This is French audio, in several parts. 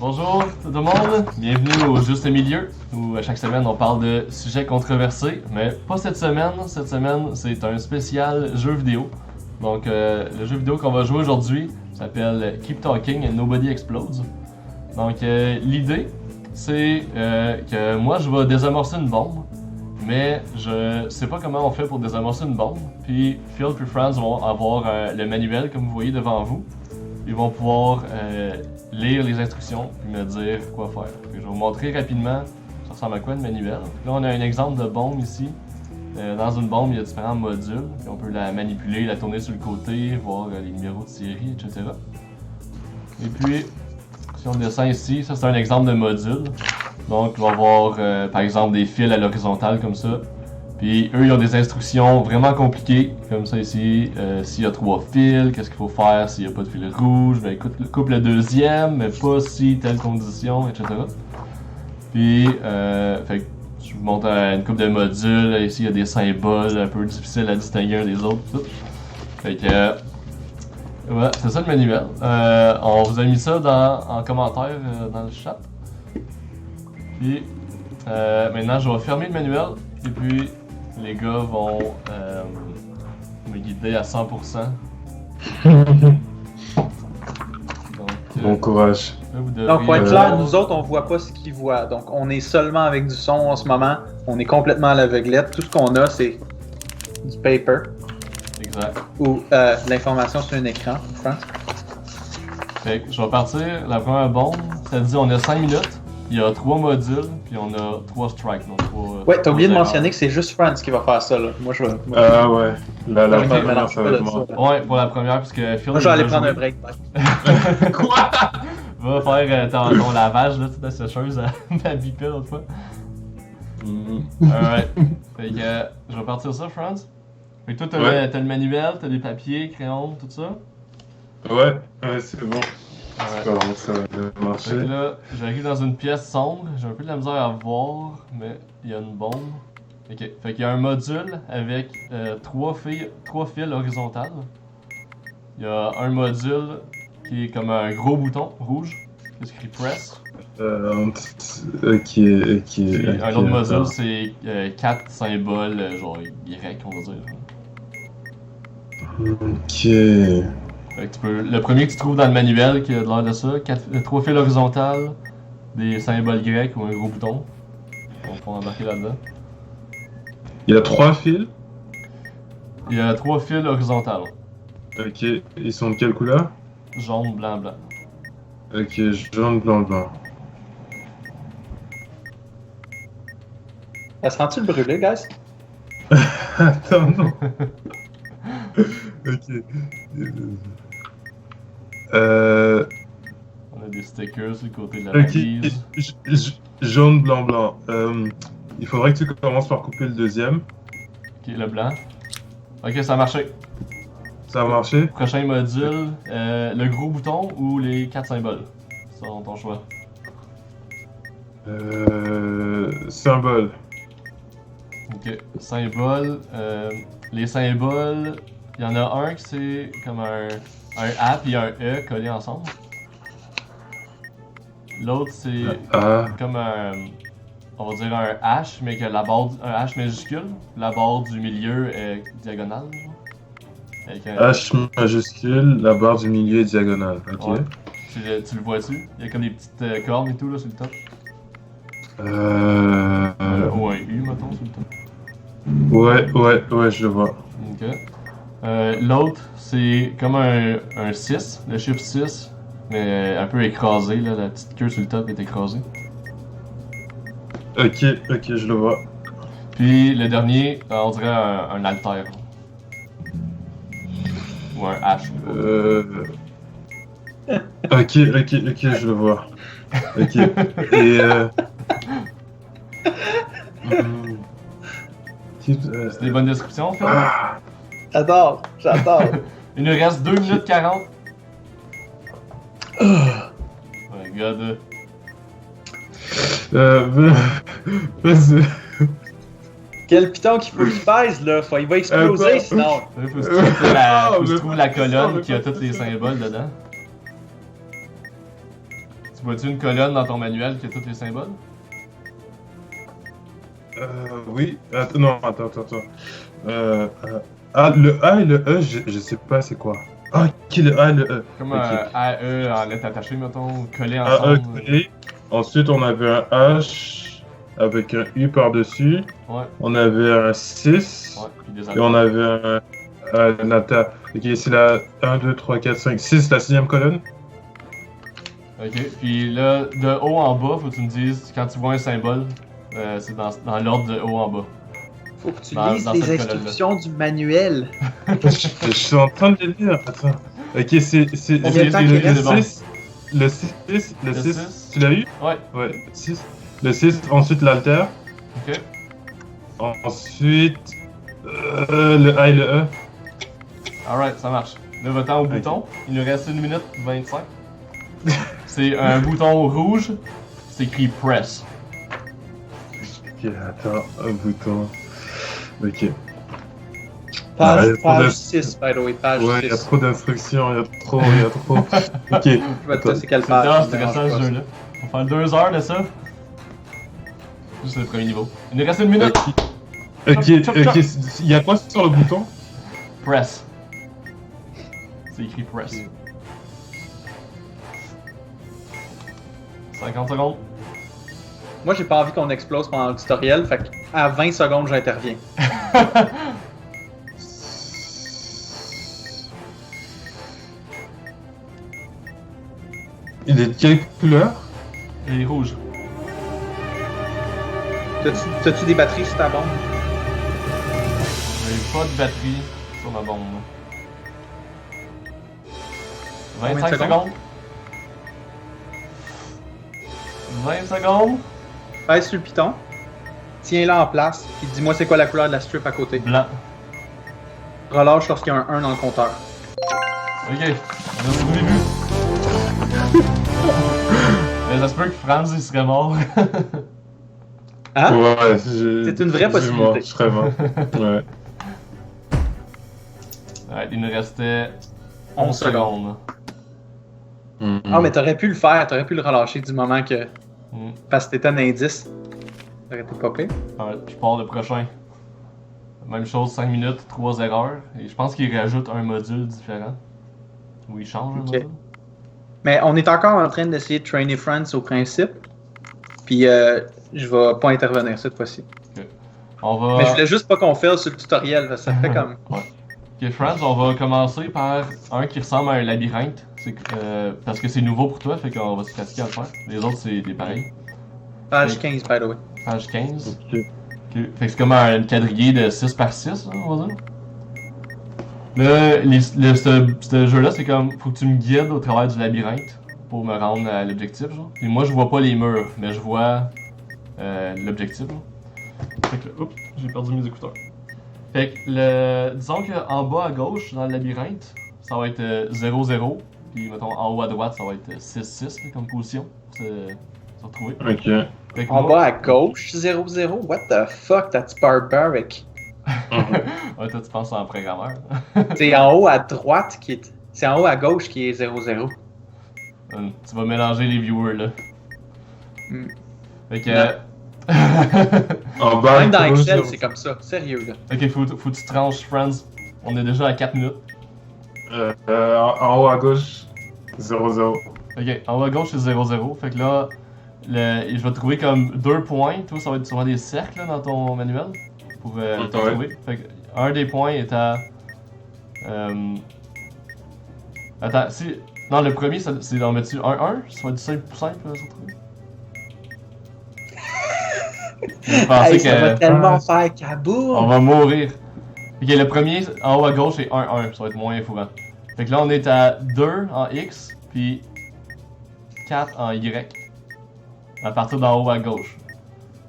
Bonjour tout le monde, bienvenue au Juste Milieu, où chaque semaine on parle de sujets controversés, mais pas cette semaine. Cette semaine, c'est un spécial jeu vidéo. Donc, le jeu vidéo qu'on va jouer aujourd'hui s'appelle Keep Talking and Nobody Explodes. Donc, l'idée, c'est que moi, je vais désamorcer une bombe, mais je sais pas comment on fait pour désamorcer une bombe. Puis, Phil et Franz vont avoir le manuel, comme vous voyez devant vous. Ils vont pouvoir lire les instructions et me dire quoi faire. Puis je vais vous montrer rapidement ça ressemble à quoi le manuel. Là, on a un exemple de bombe ici. Dans une bombe, il y a différents modules. Puis on peut la manipuler, la tourner sur le côté, voir les numéros de série, etc. Et puis, si on descend ici, ça c'est un exemple de module. Donc, on va avoir par exemple des fils à l'horizontale comme ça. Puis eux, ils ont des instructions vraiment compliquées, comme ça ici. S'il y a 3 fils, qu'est-ce qu'il faut faire s'il n'y a pas de fil rouge? Ben écoute, coupe le deuxième, mais pas si telle condition, etc. Puis, fait que je vous montre une coupe de modules. Ici, il y a des symboles un peu difficiles à distinguer un des autres. Tout. Fait que, voilà, c'est ça le manuel. On vous a mis ça en commentaire dans le chat. Puis, maintenant, je vais fermer le manuel. Et puis, les gars vont me guider à 100%. Donc, bon courage. Là, vous devez, Donc, pour être clair, nous autres, on voit pas ce qu'ils voient. Donc, on est seulement avec du son en ce moment. On est complètement à l'aveuglette. Tout ce qu'on a, c'est du paper Exact. ou l'information sur un écran. Je pense. Fait que je vais partir. La première bombe, ça dit on a 5 minutes. Il y a 3 modules, puis on a 3 strikes. Donc 3, Ouais, t'as oublié de mentionner que c'est juste Franz qui va faire ça, là. Moi, je vais. Ah ouais, la Moi, je première, mélange ça pas va de être ça, moi. là. Ouais, pour la première, puisque Phil Moi, je vais aller prendre jouer. un break. Quoi? Va faire ton lavage, là, toute la sécheuse à ma bipelle l'autre fois. Alright. Fait que je vais partir ça, Franz. Fait que toi, t'as le manuel, t'as des papiers, crayons, tout ça. Ouais, c'est bon. Alright. Comment ça va Fait que marcher? là, j'arrive dans une pièce sombre, j'ai un peu de la misère à voir, mais il y a une bombe. Ok, fait qu'il y a un module avec 3 fils horizontales. Il y a un module qui est comme un gros bouton rouge, qui est écrit press. Qui est. Puis un autre module, c'est 4 symboles, genre Y, on va dire. Ok. Fait que le premier que tu trouves dans le manuel qui a l'air de ça, 3 fils horizontales, des symboles grecs ou un gros bouton. On peut embarquer là-dedans. Il y a 3 fils. Il y a 3 fils horizontales. Ok. Ils sont de quelle couleur? Jaune, blanc, blanc. Ok, jaune, blanc, blanc. Ça sent-tu le brûlé, guys? Attends, non. Ok. On a des stickers sur le côté de la valise. Jaune, blanc, blanc. Il faudrait que tu commences par couper le deuxième. Ok, le blanc. Ok, ça a marché. Ça a marché? Prochain module, le gros bouton ou les 4 symboles. C'est ton choix. Symbole. Ok, symbole. Les symboles, il y en a un qui c'est comme un A puis un E collés ensemble. L'autre c'est comme on va dire un H, mais que la barre, un H majuscule. La barre du milieu est diagonale. Avec un... H majuscule, la barre du milieu est diagonale. Ok. Ouais. Tu le vois-tu? Il y a comme des petites cornes et tout là sur le top. Ou un U, mettons, sur le top. Ouais, je le vois. Ok. L'autre, c'est comme un 6, le chiffre 6, mais un peu écrasé, là, la petite queue sur le top est écrasée. Ok, je le vois. Puis le dernier, on dirait un alter. Ou un H. Ok, je le vois. Ok. Et C'est des bonnes descriptions, Phil? J'adore. Il nous reste 2 minutes 40. Oh my god. Vas-y. Quel piton qu'il faut qu'il pèse, là. Il va exploser, sinon. Il faut que tu trouves la colonne qui a tous les symboles dedans. Tu vois-tu une colonne dans ton manuel qui a tous les symboles? Oui. Non, attends. Le A et le E, je sais pas c'est quoi. Ah, qui le A et le E? Comme Ok. un AE en lettres attachées, mettons, collé A, E, ensemble. collé. Ensuite, on avait un H avec un U par-dessus. Ouais, On avait un 6. ouais, puis des Et on avait ok, c'est la 1, 2, 3, 4, 5, 6, la 6e colonne. Ok, puis là, de haut en bas, faut que tu me dises, quand tu vois un symbole, c'est dans l'ordre de haut en bas. Faut que tu Dans- lises dans les cette colonne-là. instructions du manuel. Je suis en train de le lire, attends. Ok, c'est Combien de temps qu'il reste? le 6. Le 6, Le 6. 6. Tu l'as eu? Ouais, Ouais, 6. Le 6, ensuite l'alter. ok. Ensuite, le A et le E. Alright, ça marche. Là, va-t'en au Ok. bouton. Il nous reste 1 minute 25. C'est un bouton rouge, c'est écrit Press. Ok, attends, un bouton. Ok. Page, Ouais, page trop 6, by the way, page Ouais, il y a 6. trop d'instructions, il y a trop. Ok. Je vais te Attends. dire c'est quelle C'est page. grave ça me dérange stressant ce pas, jeu-là. On va faire 2 heures de ça. Juste le premier niveau. Il nous reste 1 minute. Ok, Chop, ok, chop. il y a quoi sur le bouton? Press. C'est écrit Press. 50 secondes. Moi, j'ai pas envie qu'on explose pendant le tutoriel, fait qu'à 20 secondes, j'interviens. Il est de quelle couleur? Il est rouge. T'as-tu des batteries sur ta bombe? J'ai pas de batterie sur ma bombe. Combien de 25 secondes? secondes. 20 secondes. Pèse sur le piton. Tiens-le en place, puis dis-moi c'est quoi la couleur de la strip à côté. Blanc. Relâche lorsqu'il y a un 1 dans le compteur. Ok, on a au début. Mais ça se peut que Franz il serait mort. Hein? Ouais, C'est une vraie je suis mort, possibilité. je serais mort. Ouais. Ouais, il nous restait 11 11 secondes. Ah, mais t'aurais pu le faire, t'aurais pu le relâcher du moment que. Mm. Parce que t'étais un indice. Ça aurait été pas pire. Ouais, je pars le prochain. Même chose, 5 minutes, 3 erreurs. Et je pense qu'il rajoute un module différent. Ou il change un Ok. module. Mais on est encore en train d'essayer de trainer France au principe. Puis je vais pas intervenir cette fois-ci. On va... Mais je voulais juste pas qu'on fasse sur le tutoriel, parce que ça fait comme. Ok, Franz, on va commencer par un qui ressemble à un labyrinthe. Parce que c'est nouveau pour toi, fait qu'on va se pratiquer à le faire. Les autres, c'est des pareils. Page 15, by the way. Page 15. Ok. Ok. Fait que c'est comme un quadrillé de 6 par 6, hein, on va dire. Là, ce jeu-là, c'est comme, faut que tu me guides au travers du labyrinthe pour me rendre à l'objectif, genre. Et moi, je vois pas les murs, mais je vois l'objectif, genre. Fait que, oups, j'ai perdu mes écouteurs. Fait que, disons qu'en bas à gauche, dans le labyrinthe, ça va être 0-0. Puis, mettons, en haut à droite, ça va être 6-6 comme position pour se retrouver. Ok. Fait que En moi- bas à gauche, 0-0. What the fuck, that's barbaric. Ouais, toi, tu penses en programmeur. C'est en haut à droite qui est. C'est en haut à gauche qui est 0-0. Tu vas mélanger les viewers, là. Hmm. Fait que... En bas, Même dans à gauche, Excel, zéro. c'est comme ça. Sérieux, là. Ok, faut que tu tranches, Friends. On est déjà à 4 minutes. En haut à gauche, 0-0. Ok, en haut à gauche, c'est 0-0. Fait que là, je vais trouver comme 2 points. Toi, ça va être souvent des cercles là, dans ton manuel. Pour te Ouais. trouver. Fait que un des points est à... Attends, si... Non, le premier, c'est d'en mettre 1-1. Ça va être simple pour simple, là, se retrouver. Je pensais Hey, ça va que... tellement faire kaboom! On va mourir. Ok, le premier en haut à gauche c'est 1-1, ça va être moins fourrant. Fait que là on est à 2 en X, puis 4 en Y. À partir d'en haut à gauche.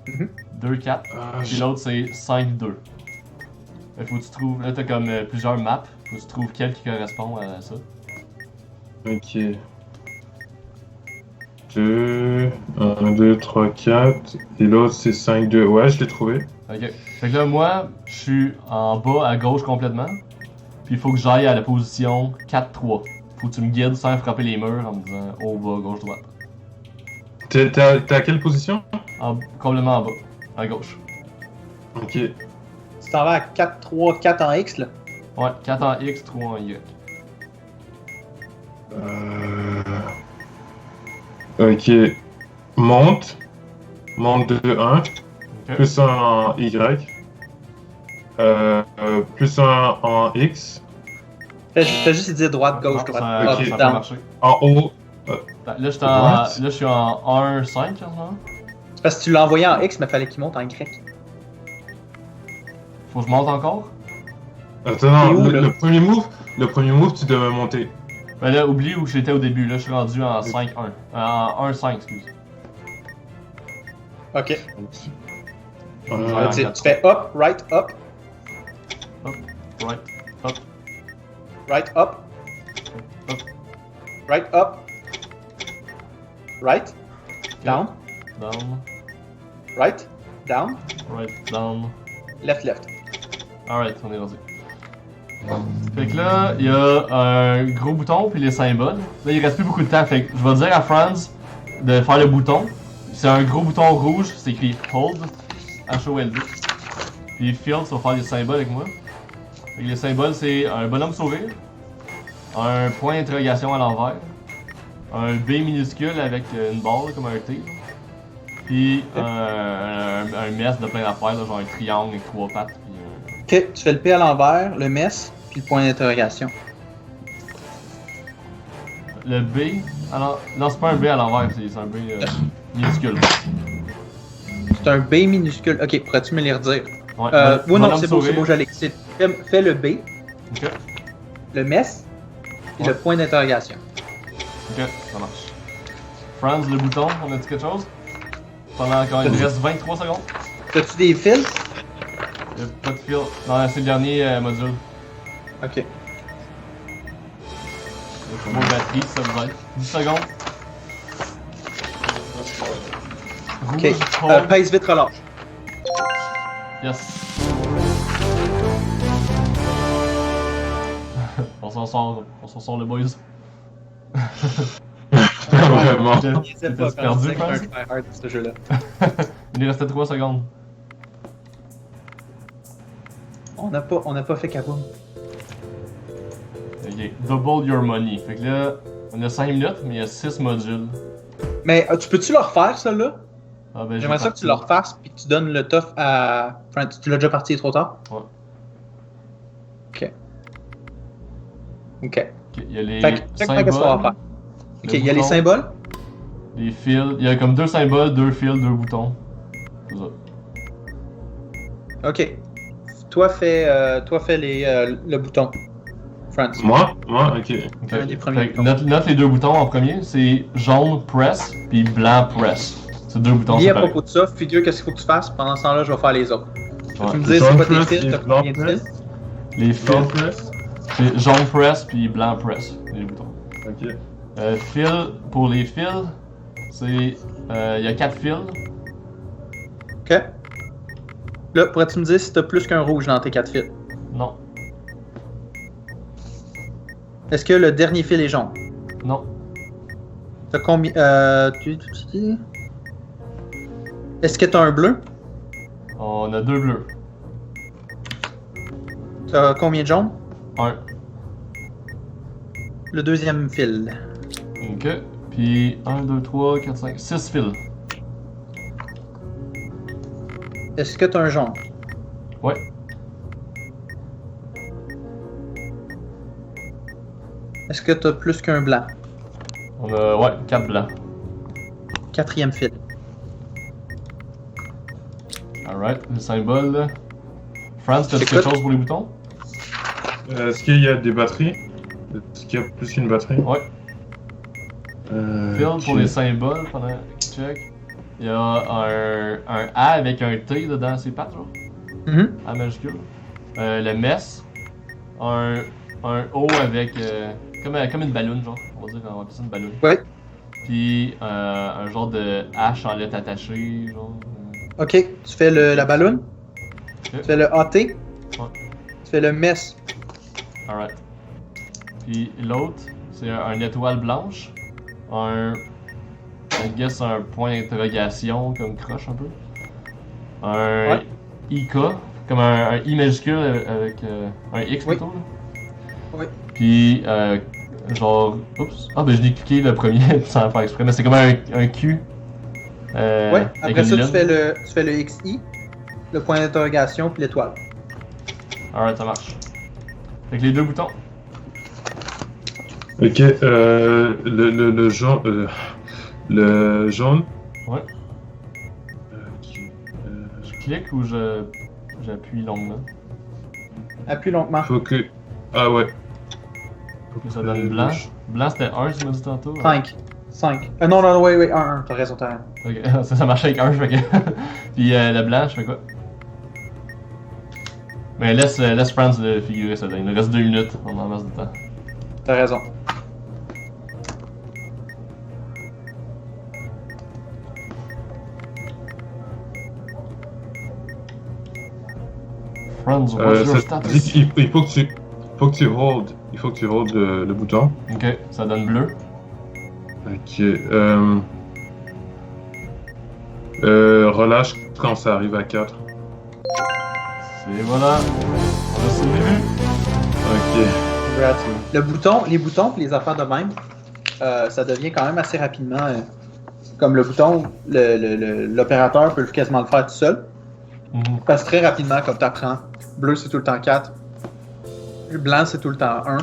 Mhm. 2-4, puis l'autre c'est 5-2. Fait que faut que tu trouves, là t'as comme plusieurs maps, faut que tu trouves quelle qui correspond à ça. Ok. 2, 1, 2, 3, 4. Et l'autre c'est 5, 2. Ouais, je l'ai trouvé. Ok. Fait que là moi, je suis en bas à gauche complètement, puis il faut que j'aille à la position 4-3. Faut que tu me guides sans frapper les murs en me disant haut, bas, gauche, droite. T'es à quelle position? Complètement en bas, à gauche. Ok. Tu t'en vas à 4, 3, 4 en X, là. Ouais, 4 en X, 3 en Y. Ok. Monte. Monte de 1. Ok. Plus 1 en Y. Plus 1 en X. Fais juste dire droite, gauche, Non, droite. ça, Ok. ça peut down. marcher. En haut. Là, je Droite. suis en 1-5 en ce moment. C'est parce que tu l'as envoyé en X, mais fallait qu'il monte en Y. Faut que je monte encore? Attends, non, T'es où, là? le premier move, tu devais monter. Ben là, oublie où j'étais au début. Là, je suis rendu en 5-1. En 1-5, excuse. Ok. Ouais, Tu quatre. fais up, right, up, Right, up, right, up, up, right, up, right, down, down, right, down, right, down. left, left. Alright, on est rendu. Fait que là, il y a un gros bouton puis les symboles. Là, il reste plus beaucoup de temps. Fait que je vais dire à Franz de faire le bouton. C'est un gros bouton rouge, c'est écrit Hold, H-O-L-D. Puis Field, ça va faire les symboles avec moi. Fait que les symboles, c'est un bonhomme sourire, un point d'interrogation à l'envers, un B minuscule avec une barre comme un T, puis un mess de plein d'affaires, là, genre un triangle avec 3 pattes. Puis, Ok, tu fais le P à l'envers, le mess, puis le point d'interrogation. le B, alors, non, c'est pas un B à l'envers, c'est un B minuscule. C'est un B minuscule. Ok, pourrais-tu me les redire? Ouais, Oui, non, bonhomme c'est beau, sourire. j'allais. Fais le B, Ok, le mess, et Ouais. le point d'interrogation. ok, ça marche. Franz, le bouton, on a dit quelque chose? Pendant encore, il me reste 23 secondes. T'as-tu des fils? Il y a pas de fil. Non, c'est le dernier module. Ok. Il y a pas de batterie, ça vous aide. 10 secondes. Ok. Rouge, hold. Pèse vite, relâche. Yes. on s'en sort les boys. Vraiment. T'es perdu, c'est Franz? un hard ce jeu-là. Il nous restait 3 secondes. On n'a pas fait kaboom. Ok, double your money. Fait que là, on a 5 minutes, mais il y a 6 modules. Mais tu peux-tu le refaire, ça, là? Ah, ben, J'aimerais ça que tu le refasses puis que tu donnes le tough à. Franz, tu l'as déjà parti, il est trop tard? Ouais. Ok. Ok. Ok, il y a les Fait que, check qu'est-ce qu'on va symboles, faire. Ok, le il y a les bouton, symboles. les fils. Il y a comme 2 symboles, 2 fils, 2 boutons. C'est ça. Ok. Toi, fais le bouton. Franz. Moi, ok. Ok. Un des premiers Fait que boutons. note les 2 boutons en premier, c'est jaune press puis blanc press. C'est 2 boutons Lié à séparés. propos de ça, figure qu'est-ce qu'il faut que tu fasses. Pendant ce temps-là, je vais faire les autres. Ouais. Tu me dis c'est Jaune quoi tes press fils, et t'as blanc combien de press. fils? Les fils, Long press. c'est jaune press puis blanc press, les boutons. Ok. Fil, pour les fils, c'est. Il y a 4 fils. Ok. Là, pourrais-tu me dire si t'as plus qu'un rouge dans tes 4 fils? Non. Est-ce que le dernier fil est jaune? Non. T'as combien. Est-ce que t'as un bleu? On a 2 bleus. T'as combien de jaunes? 1. Le deuxième fil. Ok. Puis 1, 2, 3, 4, 5, 6 fils. Est-ce que t'as un jaune? Ouais. Est-ce que t'as plus qu'un blanc? On a, ouais, 4 blancs. Quatrième fil. Alright, le symbole. Là. France, t'as-tu quelque Écoute. chose pour les boutons? Est-ce qu'il y a des batteries? Est-ce qu'il y a plus qu'une batterie? Ouais. Phil, pour ok. les symboles, pendant check. Il y a un A avec un T dedans ses pattes, genre. Mhm. A majuscule. Le mess. Un O avec. Comme une ballonne, genre. On va dire, on va appeler ça une ballonne. Ouais. Puis un genre de H en lettres attachées, genre. Ok, tu fais la ballonne. Ok. Tu fais le AT. Tu fais le mess. Alright. Puis l'autre, c'est un étoile blanche. Un I guess un point d'interrogation comme croche un peu. Un Ouais. IK, comme un I majuscule avec un X Oui. plutôt. Là. Oui. Puis genre, oups, ah ben je l'ai cliqué le premier sans faire exprès, mais c'est comme un Q. Ouais, avec après une ça, lune. tu fais le XI, le point d'interrogation, puis l'étoile. Alright, ça marche. Avec les deux boutons. Ok, le jaune. Le jaune. Ouais. Ok, Je clique ou j'appuie longuement. Appuie longuement. faut que. Ah ouais. Et ça donne blanc. Blanc c'était 1, tu m'as dit tantôt. 5. Non, oui, 1. T'as raison. Ok, ça marchait avec 1, je fais que. Puis le blanc, je fais quoi? Mais laisse Franz le figurer ça. Il nous reste 2 minutes, on en masse de temps. T'as raison. Franz, what's your Ça status? dit qu'il faut que tu hold. Il faut que tu hold le bouton. Ok, ça donne bleu. Ok. Relâche quand ça arrive à 4. Et voilà. Merci le début. Ok. Congrats. Les boutons et les affaires de même, ça devient quand même assez rapidement. Comme le bouton, l'opérateur peut quasiment le faire tout seul. Mhm. Parce que très rapidement, comme tu apprends, bleu c'est tout le temps 4, blanc c'est tout le temps 1,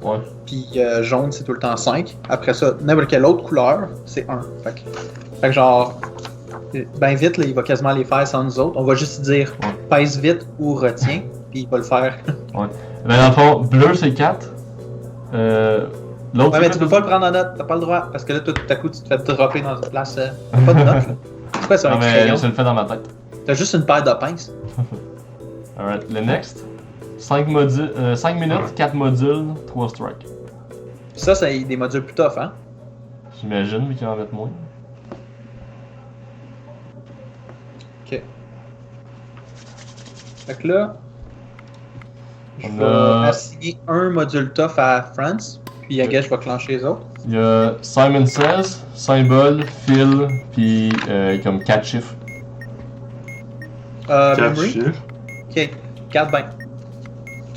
Ouais. puis jaune c'est tout le temps 5. Après ça, n'importe quelle autre couleur, c'est 1. Fait que genre, ben vite, là, il va quasiment les faire sans nous autres. On va juste dire pèse vite ou retiens, puis il va le faire. Ouais. Ben dans le fond, bleu c'est 4. L'autre Ouais, mais c'est tu peux quoi, pas le prendre en note, t'as pas le droit, parce que là, tout à coup, tu te fais dropper dans une place. T'as pas de note, là. C'est quoi ça, Non un mais crayon? je le fais dans ma tête. T'as juste une paire de pinces. Alright, le next. 5 minutes, 4 modules, 3 strikes. Ça, c'est des modules plus tough, hein? J'imagine, vu qu'ils en mettent moins. Ok. Fait que là, je On vais a- assigner un module tough à France, puis à je vais clencher les autres. Il y a Simon Says, Symbol, Phil, puis comme 4 chiffres. 4 Memory. chiffres. Ok, 4 ben.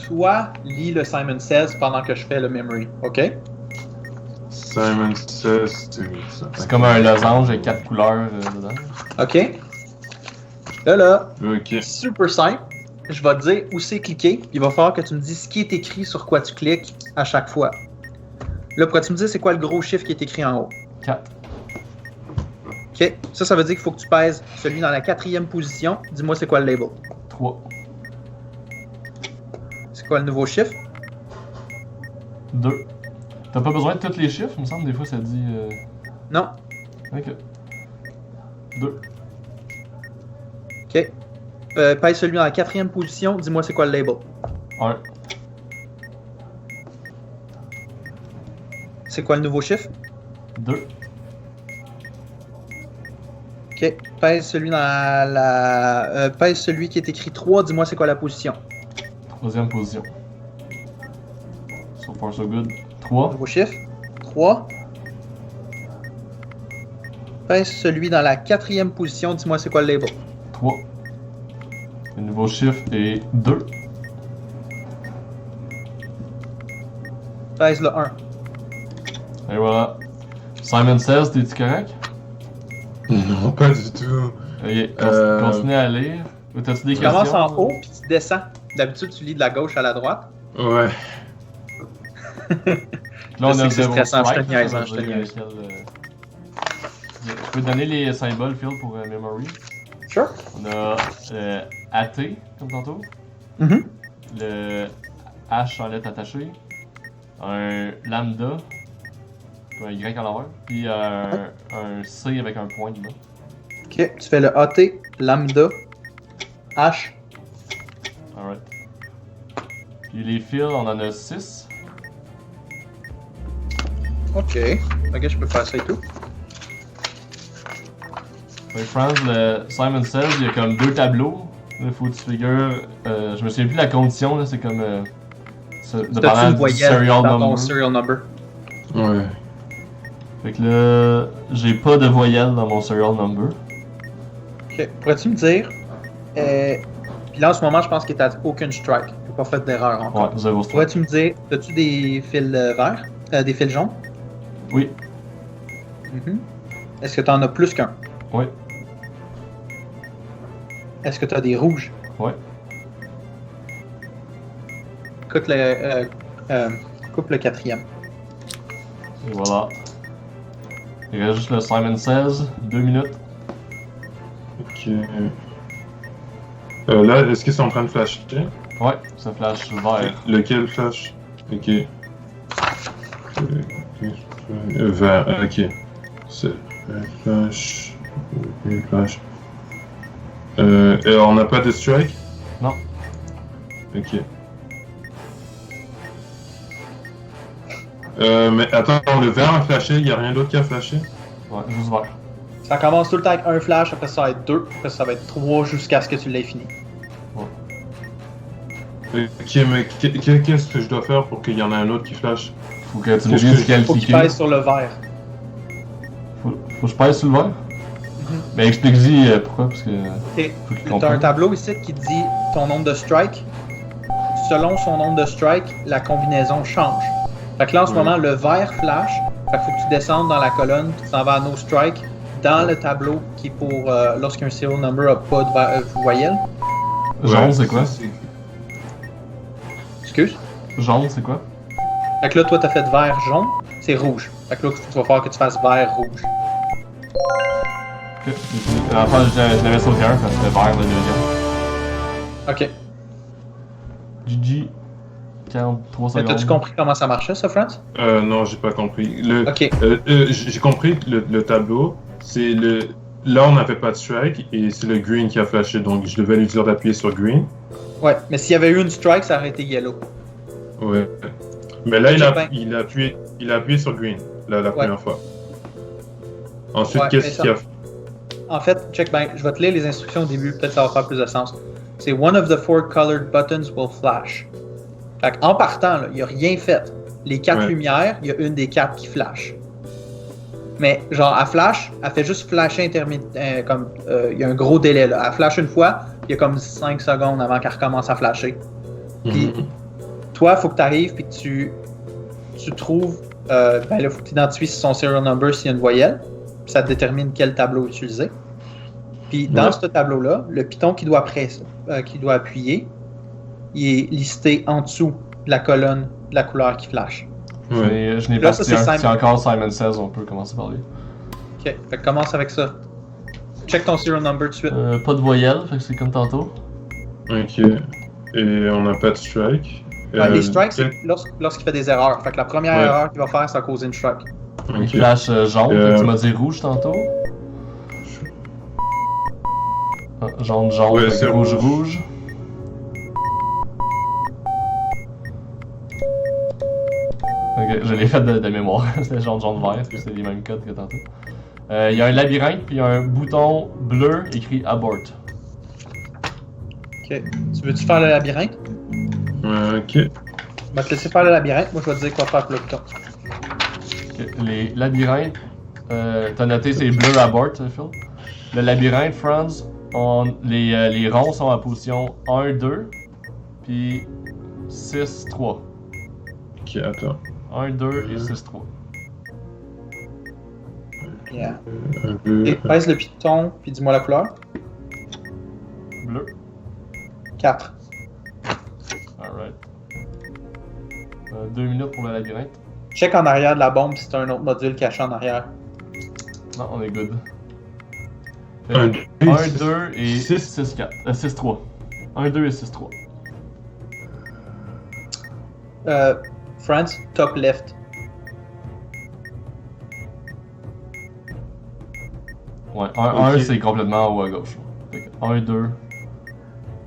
Toi, lis le Simon Says pendant que je fais le memory, ok? Simon Says, ça. C'est comme un losange avec 4 couleurs dedans. Ok? Là, Ok. super simple. Je vais te dire où c'est cliqué, puis il va falloir que tu me dises ce qui est écrit sur quoi tu cliques à chaque fois. Là, pourquoi tu me dis c'est quoi le gros chiffre qui est écrit en haut? 4. Ok, ça veut dire qu'il faut que tu pèses celui dans la 4e position. Dis-moi c'est quoi le label. 3. C'est quoi le nouveau chiffre? 2. T'as pas besoin de tous les chiffres, il me semble, des fois ça dit. Non. Ok. 2. Ok. Pèse celui dans la 4e position. Dis-moi c'est quoi le label. 1. C'est quoi le nouveau chiffre? 2. Ok. Pèse celui dans pèse celui qui est écrit 3. Dis-moi c'est quoi la position. 3e position. So far so good. 3. Nouveau chiffre. 3. Pèse celui dans la 4e position. Dis-moi c'est quoi le label. 3. Le nouveau chiffre est 2. Pèse le 1. Et voilà. Simon Says, t'es-tu correct? Non, pas du tout. Ok, continue à lire. Ou t'as-tu des Tu questions? commences en haut puis tu descends. D'habitude, tu lis de la gauche à la droite. Ouais. Là, on Je sais a que c'est zéro stressant, je te strike, niaise, ça veut je te dire niaise. Je peux te donner les symboles, Phil, pour Memory. Sure. On a AT, comme tantôt. Mhm. Le H en lettres attachées. Un lambda. Un Y à l'envers. Puis un C avec un point dedans. Ok, tu fais le AT, lambda, H. Alright. Puis les fils, on en a 6. Ok. Ok, je peux faire ça et tout. Fait que Franz, le Simon Says, il y a comme 2 tableaux. Là, faut que tu figures. Je me souviens plus de la condition, là, c'est comme. T'as-tu une voyelle dans ton serial number? Ouais. Fait que là, j'ai pas de voyelle dans mon serial number. Ok. Pourrais-tu me dire. Puis là, en ce moment, je pense qu'il est à aucune strike. Il n'a pas fait d'erreur encore. Ouais, 0 strike. Pourrais-tu me dire, as-tu des fils verts? Des fils jaunes? Oui, Mhm. Est-ce que tu en as plus qu'un? oui, Est-ce que tu as des rouges? ouais. Coupe le quatrième. Et voilà. Il reste juste le Simon Says, 2 minutes. Ok. Là, est-ce qu'ils sont en train de flasher? Ouais, ça flash vert. Lequel flash? Ok. Vert, ok. C'est flash. Flash. Et on n'a pas de strike? Non. Ok. Mais attends, le vert a flashé, il n'y a rien d'autre qui a flashé? Ouais, juste vert. Ça commence tout le temps avec un flash, après ça va être 2, après ça va être 3 jusqu'à ce que tu l'aies fini. Ok, mais qu'est-ce que je dois faire pour qu'il y en ait un autre qui flash? Faut que tu me Qu'est-ce dises que- quel Faut que tu cliquer. pèses sur le vert. Faut que je pèse sur le vert? Mais explique-y pourquoi, parce que. Ok. Faut qu'il T'as un comprenne. tableau ici qui te dit ton nombre de strikes. Selon son nombre de strikes, la combinaison change. Fait que là, en ce Oui. moment, le vert flash. Fait qu'il faut que tu descendes dans la colonne, tu t'en vas à no strike, dans le tableau qui est pour lorsqu'un serial number n'a pas de voyelle. Jaune, Ouais, c'est quoi? Excuse. Jaune, c'est quoi? Fait que là, toi, t'as fait vert jaune, c'est rouge. Fait que là, tu vas falloir que tu fasses vert rouge. Ok. Enfin, je l'avais sauté un parce que c'était vert le deuxième. Ok. GG. 43 Mais secondes. t'as-tu compris comment ça marchait, ça, France? Non, j'ai pas compris. Ok. J'ai compris que le tableau, c'est le. Là, on n'avait pas de strike et c'est le green qui a flashé, donc je devais lui dire d'appuyer sur green. Ouais, mais s'il y avait eu une strike, ça aurait été yellow. Ouais. Mais là, J'ai pas- il a appuyé sur green la première fois. Ensuite, Ouais, qu'est-ce mais qu'il a ça- En fait, check bien, je vais te lire les instructions au début, peut-être ça va faire plus de sens. C'est one of the four colored buttons will flash. Fait en partant, là, il n'y a rien fait. Les 4 Ouais. lumières, il y a une des 4 qui flash. Mais genre, elle flash, elle fait juste flasher comme il y a un gros délai là. Elle flash une fois, il y a comme 5 secondes avant qu'elle recommence à flasher. Puis toi, il faut que tu arrives puis que tu trouves. Ben là, faut que tu identifies son serial number s'il y a une voyelle. Puis ça te détermine quel tableau utiliser. Puis dans Ouais. ce tableau-là, le piton qui doit appuyer, il est listé en dessous de la colonne de la couleur qui flash. Ouais. Je n'ai Là, pas ça, si c'est c'est Simon. encore Simon Says, on peut commencer par lui. Ok, fait que commence avec ça. Check ton serial number tout de suite. Pas de voyelle, fait que c'est comme tantôt. Ok. Et on n'a pas de strike. Ouais, les strikes, c'est quel- lorsqu'il fait des erreurs. Fait que la première Ouais. erreur qu'il va faire, ça va causer une strike. Il Ok. flash jaune, fait que tu m'as dit rouge tantôt. Ah, jaune, jaune, Ouais, fait que c'est rouge, rouge. rouge. Ok, je l'ai fait de mémoire. C'était jaune, jaune, vert, puis c'est les mêmes codes que tantôt. Il y a un labyrinthe, puis il y a un bouton bleu écrit abort. Ok. Tu veux-tu faire le labyrinthe? Ok. Je vais te laisser faire le labyrinthe. Moi, je vais te dire quoi faire pour le piton. Ok, les labyrinthes, t'as noté c'est bleu abort, Phil. Le labyrinthe, Franz, les ronds sont en position 1, 2, puis 6, 3. Ok, attends. 1, 2 et 6, 3. Yeah. Un peu. Ok, pèse le piton, puis dis-moi la couleur. Bleu. 4. Alright. 2 minutes pour le labyrinthe. Check en arrière de la bombe si t'as un autre module caché en arrière. Non, on est good. 1, 1, 2 et 6, 4. 6, 3. 1, 2 et 6, 3. France, top left. Ouais, 1, Ok. c'est complètement en haut à gauche. 1, 2.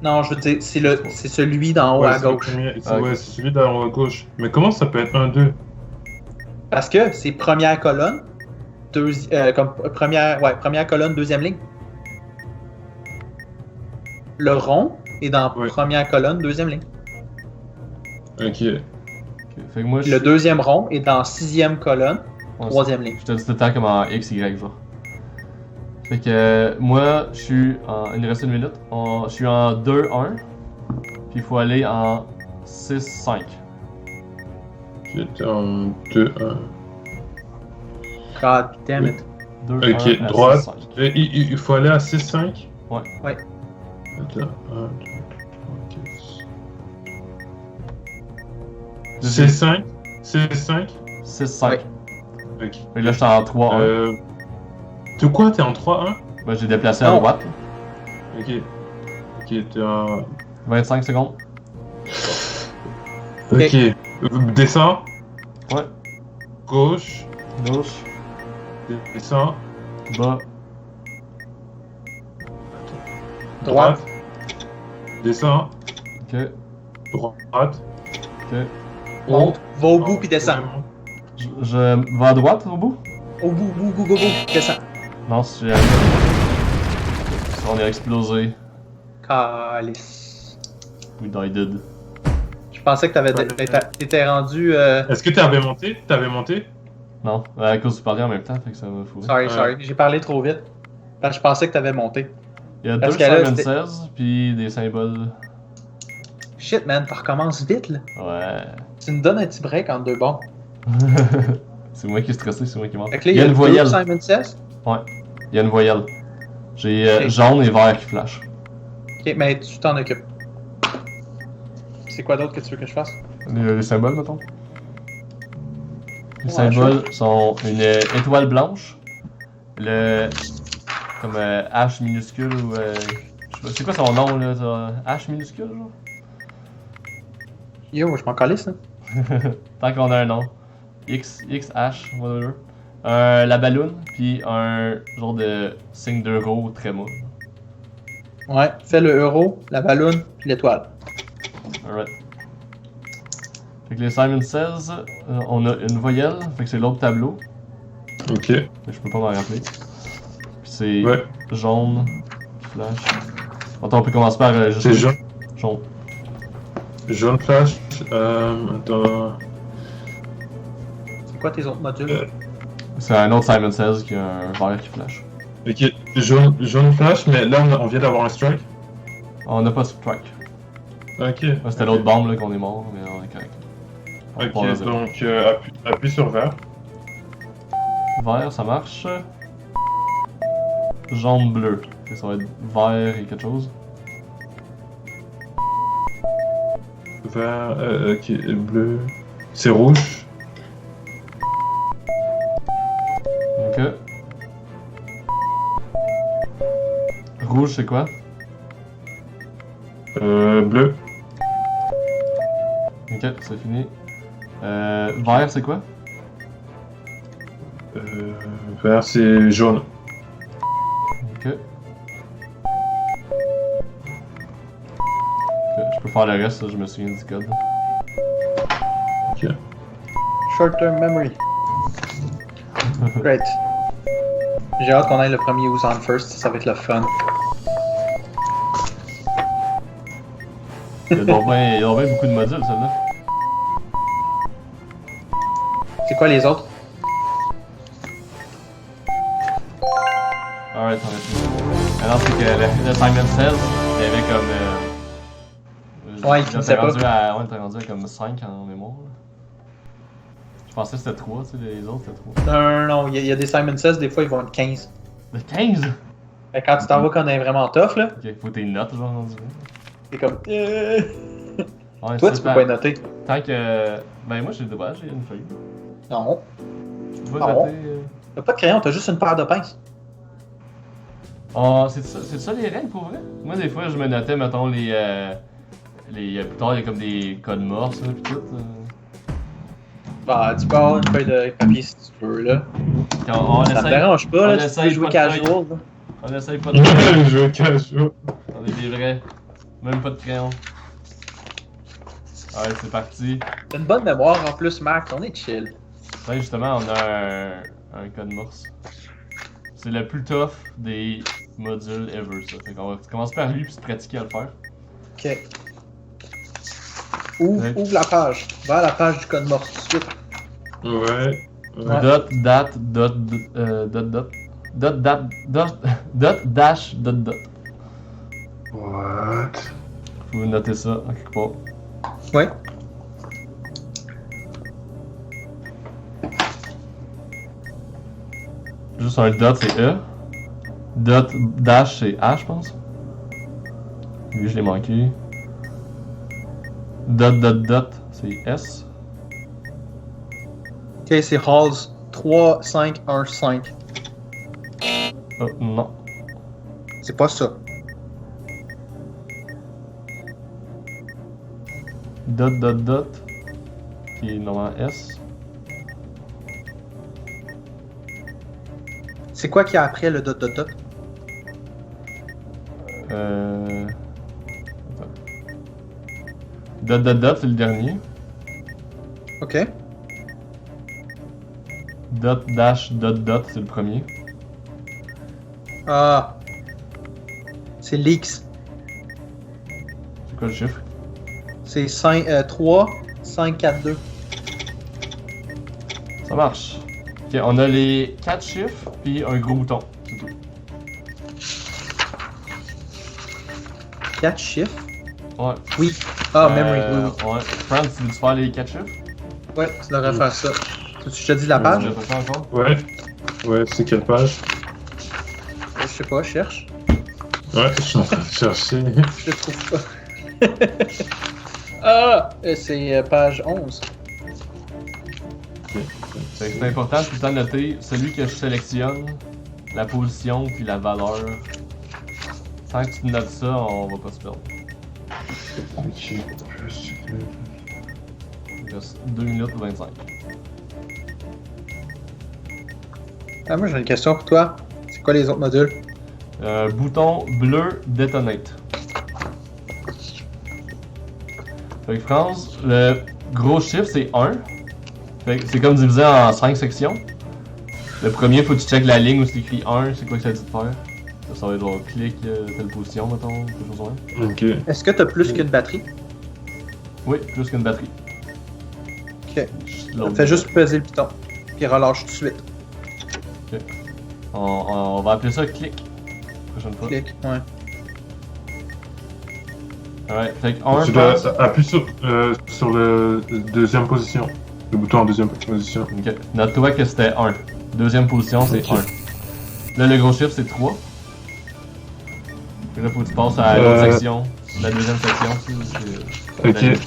Non, je veux dire, c'est celui d'en haut Ouais, à c'est le gauche. premier- c'est- Ok. Ouais, c'est celui d'en haut à gauche. Mais comment ça peut être 1, 2? Parce que c'est première colonne, première colonne, deuxième ligne. Le rond est dans Ouais. première colonne, deuxième ligne. Ok. Ok, fait que moi, Le deuxième rond est dans sixième colonne. Ouais, Troisième ligne. Je te dis tout le temps comme en X, Y, genre. Fait que moi, je suis en. Il nous reste une minute. Je suis en 2-1. Puis il faut aller en 6-5. J'étais en 2-1. God damn it. 2-1 Ok, à droite. 6-5. Il faut aller à 6-5? Ouais. Ouais. Attends, 1, 2, 3, 4. 6-5? 6-5? 6-5. Ouais. Ok. Fait que là, je suis en 3-1. T'es quoi? T'es en 3-1? Ben, j'ai déplacé à Non. droite. Ok. Ok, t'es en. 25 secondes. Ok. Descends. Ouais. Gauche. Gauche. Descends. Bas. Droite. Descends. Ok. Droite. Ok. Monte. Va au bout puis descends. Je vais à droite au bout? Au bout, go, descends. Non, si j'ai. On est explosé. Calice. We died. Je pensais que t'étais rendu. Est-ce que t'avais monté? T'avais monté? Non, à cause du parlais en même temps, fait que ça m'a fou. Sorry, j'ai parlé trop vite. Parce que je pensais que t'avais monté. Il y a Parce deux que là, Simon c'était- 16 puis des symboles. Shit, man, ça recommence vite, là. Ouais. Tu me donnes un petit break entre deux bons. C'est moi qui est stressé, c'est moi qui monte. Fait que là, Il y a une voyelle. deux Simon Says. Il y a une voyelle. J'ai Ok. jaune et vert qui flash. Ok, mais tu t'en occupes. C'est quoi d'autre que tu veux que je fasse? Les symboles, mettons. Les Ouais, symboles sont une étoile blanche, le. Comme H minuscule ou. Je sais pas, c'est quoi son nom là? H minuscule, genre? Yo, je m'en calisse, hein. Tant qu'on a un nom. X, H, whatever. La balloune, puis un genre de signe d'euro tréma. Ouais, fais le euro, la balloune, puis l'étoile. Alright. Fait que les Simon Says, on a une voyelle, fait que c'est l'autre tableau, Ok. mais je peux pas m'en rappeler. Puis c'est Ouais. jaune, flash. Attends, on peut commencer par juste. C'est jaune. Jaune. Jaune flash. Attends. C'est quoi tes autres modules? C'est un autre Simon Says qui a un vert qui flash. Ok. Jaune flash, mais là on vient d'avoir un strike. On n'a pas de strike. Ok. Là, c'était l'autre bombe là qu'on est mort, mais on est correct. On part à Ok, zéro. donc appuie sur vert. Vert, ça marche. Jaune, bleu. Ok, ça va être vert et quelque chose. Vert, ok, bleu. C'est rouge. Ok. Rouge, c'est quoi? Bleu. Ok, c'est fini. Vert, c'est quoi? Vert, c'est jaune. Ok. Ok, je peux faire le reste, ça, je me souviens du code. Ok. Short term memory. Great. J'ai hâte qu'on aille le premier Who's on First, ça va être le fun. Il y a donc bien beaucoup de modules, celle-là. C'est quoi les autres? Alright, on va essayer. Alors, c'est que le Simon Says, il y avait comme. Ouais, il finissait pas. On était rendu à comme 5 en mémoire. Là. Je pensais que c'était 3, tu sais, les autres c'était 3. Non, il y a des Simon Says, des fois ils vont être 15. De 15? Fait que quand tu t'en vas qu'on est vraiment tough, là, Ok, faut tes notes, genre, rendu. c'est comme. Ouais, Toi, c'est tu peux pas noter. Tant que. Ben, moi, j'ai le droit, j'ai une feuille. Non. Tu peux Ah bon? noter. T'as pas de crayon, t'as juste une paire de pinces. Oh, c'est ça les règles pour vrai? Moi, des fois, je me notais, mettons, les plus tard, il y a comme des codes morses, là, pis tout. Bah, tu peux avoir une feuille de papier si tu veux, là. Quand on Ça me essaye, dérange pas, on là, tu essaye peux jouer pas de feuille. casual. Là. on essaye pas de crayon. Je cache. On est des vrais. Même pas de crayon. Alright, c'est parti. T'as une bonne mémoire en plus, Max, on est chill. Ouais, justement, on a un code morse. C'est le plus tough des modules ever, ça. Fait qu'on va commencer par lui puis se pratiquer à le faire. Ok. Ouvre la page. Va à la page du code morse tout de suite. Ouais. Ouais. Dot, date, dot, dash, dot. What? Vous notez ça en quelque part. Ouais. Juste un dot, c'est E. Dot, dash, c'est A, je pense. Lui, je l'ai manqué. Dot, c'est S. Ok, c'est Halls 3, 5, 1, 5. Oh, non. C'est pas ça. Dot, qui est normalement S. C'est quoi qu'il y a après le dot? Attends. Dot, c'est le dernier. Ok. Dot, dash, dot, c'est le premier. Ah. C'est leaks. C'est quoi le chiffre? C'est 3, 5, 4, 2. Ça marche. Ok, on a les 4 chiffres, puis un gros bouton. C'est tout. 4 chiffres. Ouais. Oui. Ah, memory, oui, oui. Ouais. Franz, tu veux faire les 4 chiffres? Ouais, tu devrais faire ça. Tu te dis la page? Tu l'as pas fait encore? Ouais. Ouais, c'est quelle page? Je sais pas, cherche. Ouais, je suis en train de chercher. Je le trouve pas. Ah! C'est page 11. C'est important tout le temps de noter celui que je sélectionne, la position puis la valeur. Tant que tu notes ça, on va pas se perdre. Ok. Il reste 2 minutes 25. Ah, moi j'ai une question pour toi. C'est quoi les autres modules? Bouton bleu Detonate. Fait que France, le gros chiffre c'est 1. Fait que c'est comme divisé en 5 sections. Le premier, faut que tu checkes la ligne où c'est écrit 1, c'est quoi que ça dit de faire. Ça va être genre clic, telle position, mettons, quelque chose comme ça. Ok. Est-ce que t'as plus qu'une batterie? Oui, plus qu'une batterie. Ok. L'autre. Fais juste peser le piton. Puis relâche tout de suite. On va appeler ça clic. Prochaine fois. Clic, ouais. Ouais, fait que 1, Tu dois appuyer sur le deuxième position. Le bouton en deuxième position. Ok. Note-toi que c'était 1. Deuxième position, c'est Ok. 1. Là, le gros chiffre, c'est 3. Puis là, faut que tu passes à l'autre section. La deuxième section, c'est Ok. la ligne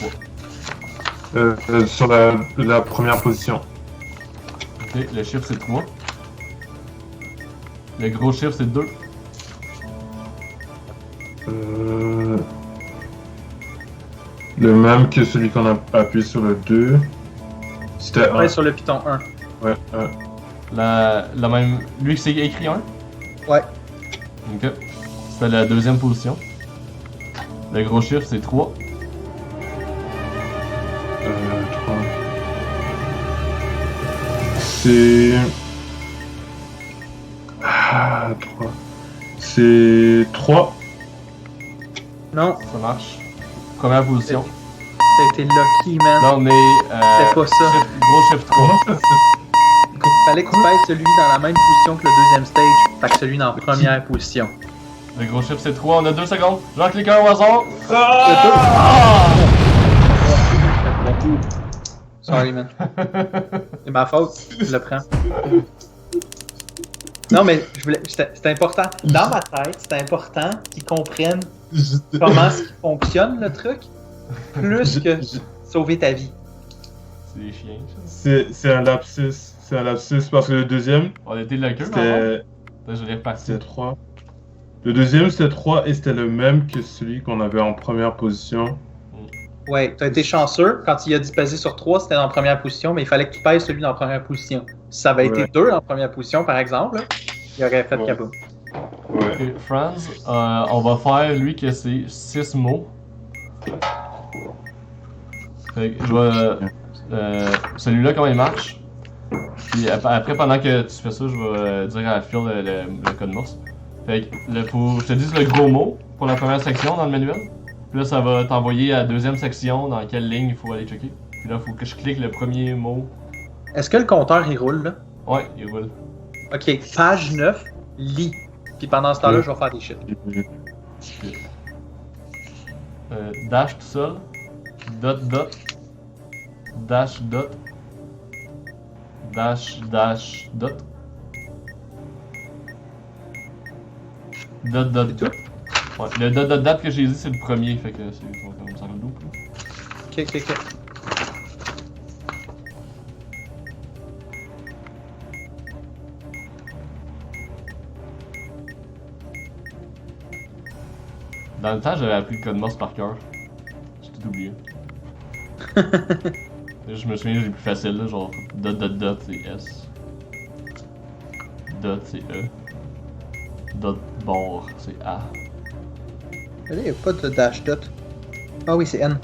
3. Sur la première position. Ok, le chiffre, c'est 3. Le gros chiffre, c'est 2. Le même que celui qu'on a appuyé sur le 2. C'était 1. Ouais, sur le piton 1. Ouais, La même. Lui, c'est écrit 1. Ouais. Ok. C'était la deuxième position. Le gros chiffre, c'est 3. 3. C'est. 3. C'est 3. Non, Ça marche. Première position. t'as été lucky, man. Là, on est. C'est pas ça. Gros chiffre 3. Fallait que tu pèses celui dans la même position que le deuxième stage. Fait que celui dans la première position. Le gros chiffre, c'est 3. On a 2 secondes. J'en clique un au hasard. Sorry, man. C'est ma faute. Je le prends. Non, mais c'était important. Dans ma tête, c'était important qu'ils comprennent comment ça fonctionne, le truc, plus que sauver ta vie. C'est des chiens, ça. C'est un lapsus. C'est un lapsus parce que le deuxième, On était le queue, avant. c'était Je l'ai reparti. 3. Le deuxième, c'était 3 et c'était le même que celui qu'on avait en première position. Ouais, t'as été chanceux. Quand il a dit peser sur 3, c'était dans la première position, mais il fallait que tu pèses celui dans la première position. Si ça avait été Ouais. 2 en première position, par exemple, là, il aurait fait Ouais. kaboom. Ouais. Ok, Franz, on va faire lui que c'est 6 mots. Fait que je vais. Celui-là, comment il marche. Puis après, pendant que tu fais ça, je vais dire à Phil le code Morse. Fait que faut je te dise le gros mot pour la première section dans le manuel. Puis là, ça va t'envoyer à la deuxième section dans quelle ligne il faut aller checker. Puis là, il faut que je clique le premier mot Est-ce que le compteur il roule là? Ouais, il roule. Ok, page 9, lit. Puis pendant ce temps-là, Oui. je vais faire des shit. Dash tout seul. Dot dot. Dash dot. Dash dash dot. Dot dot dot. Ouais, le dot dot dot que j'ai dit c'est le premier, fait que c'est comme ça le loop. Là. Ok. Dans le temps, j'avais appris le code Morse par cœur. J'ai tout oublié. Je me souviens, j'ai plus facile, là, genre dot dot dot c'est S. Dot c'est E. Dot bar c'est A. Là, il n'y a pas de dash dot. Ah oui, c'est N.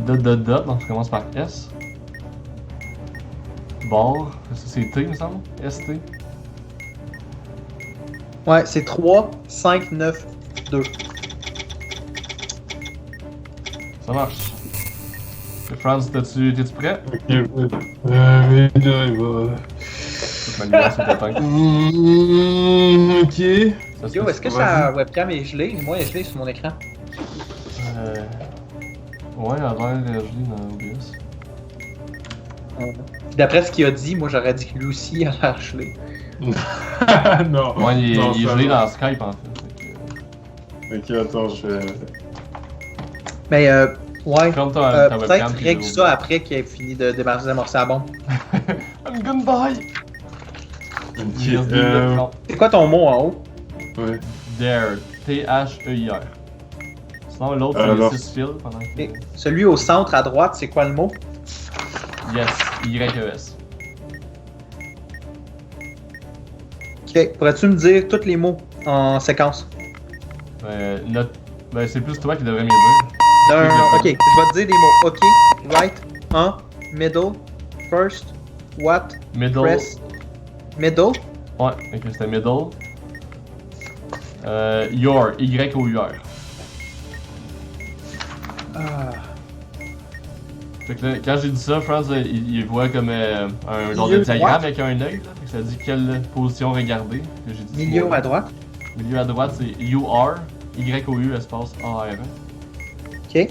Dot dot dot, donc ça commence par S. Bar, ça c'est T, il me semble. ST. Ouais, c'est 3, 5, 9, 2. Ça marche. Franz, t'es-tu prêt? Ok, oui, il va. Toute ma lumière s'est éteinte. Ok. Ça se Yo, fait- est-ce que sa webcam est gelée? Moi, elle est gelée sur mon écran. Ouais, elle a l'air gelée dans OBS. Puis d'après ce qu'il a dit, moi j'aurais dit que lui aussi a l'air gelé. Non. Ouais, il Non, est ça gelé va. dans Skype en fait. Ok, attends, je vais. Mais ouais, Ferme ta peut-être webcam. puis règle ouvre. ça après qu'il ait fini de désamorcer la bombe. I'm gonna die! Ok, C'est quoi ton mot en haut? ouais. There. T-H-E-I-R. Sinon, l'autre, c'est Alors. le 6 fil pendant que. Et celui au centre à droite, c'est quoi le mot? Yes. Y-E-S. Ok, pourrais-tu me dire tous les mots en séquence? Ben, c'est plus toi qui devrais m'y dire. Non, ok, je vais te dire des mots. Ok, right, middle, first, what, Middle. press, middle. Ouais, ok, c'était middle. Your. Y-O-U-R. Ah, Fait que là, quand j'ai dit ça, Franz, il voit comme un genre de Milieu diagramme droite. avec un œil. Là. Fait que ça dit quelle position regarder. Que j'ai dit milieu trois. à droite. Milieu à droite, c'est U-R. Y-O-U, espace A-R. Ok.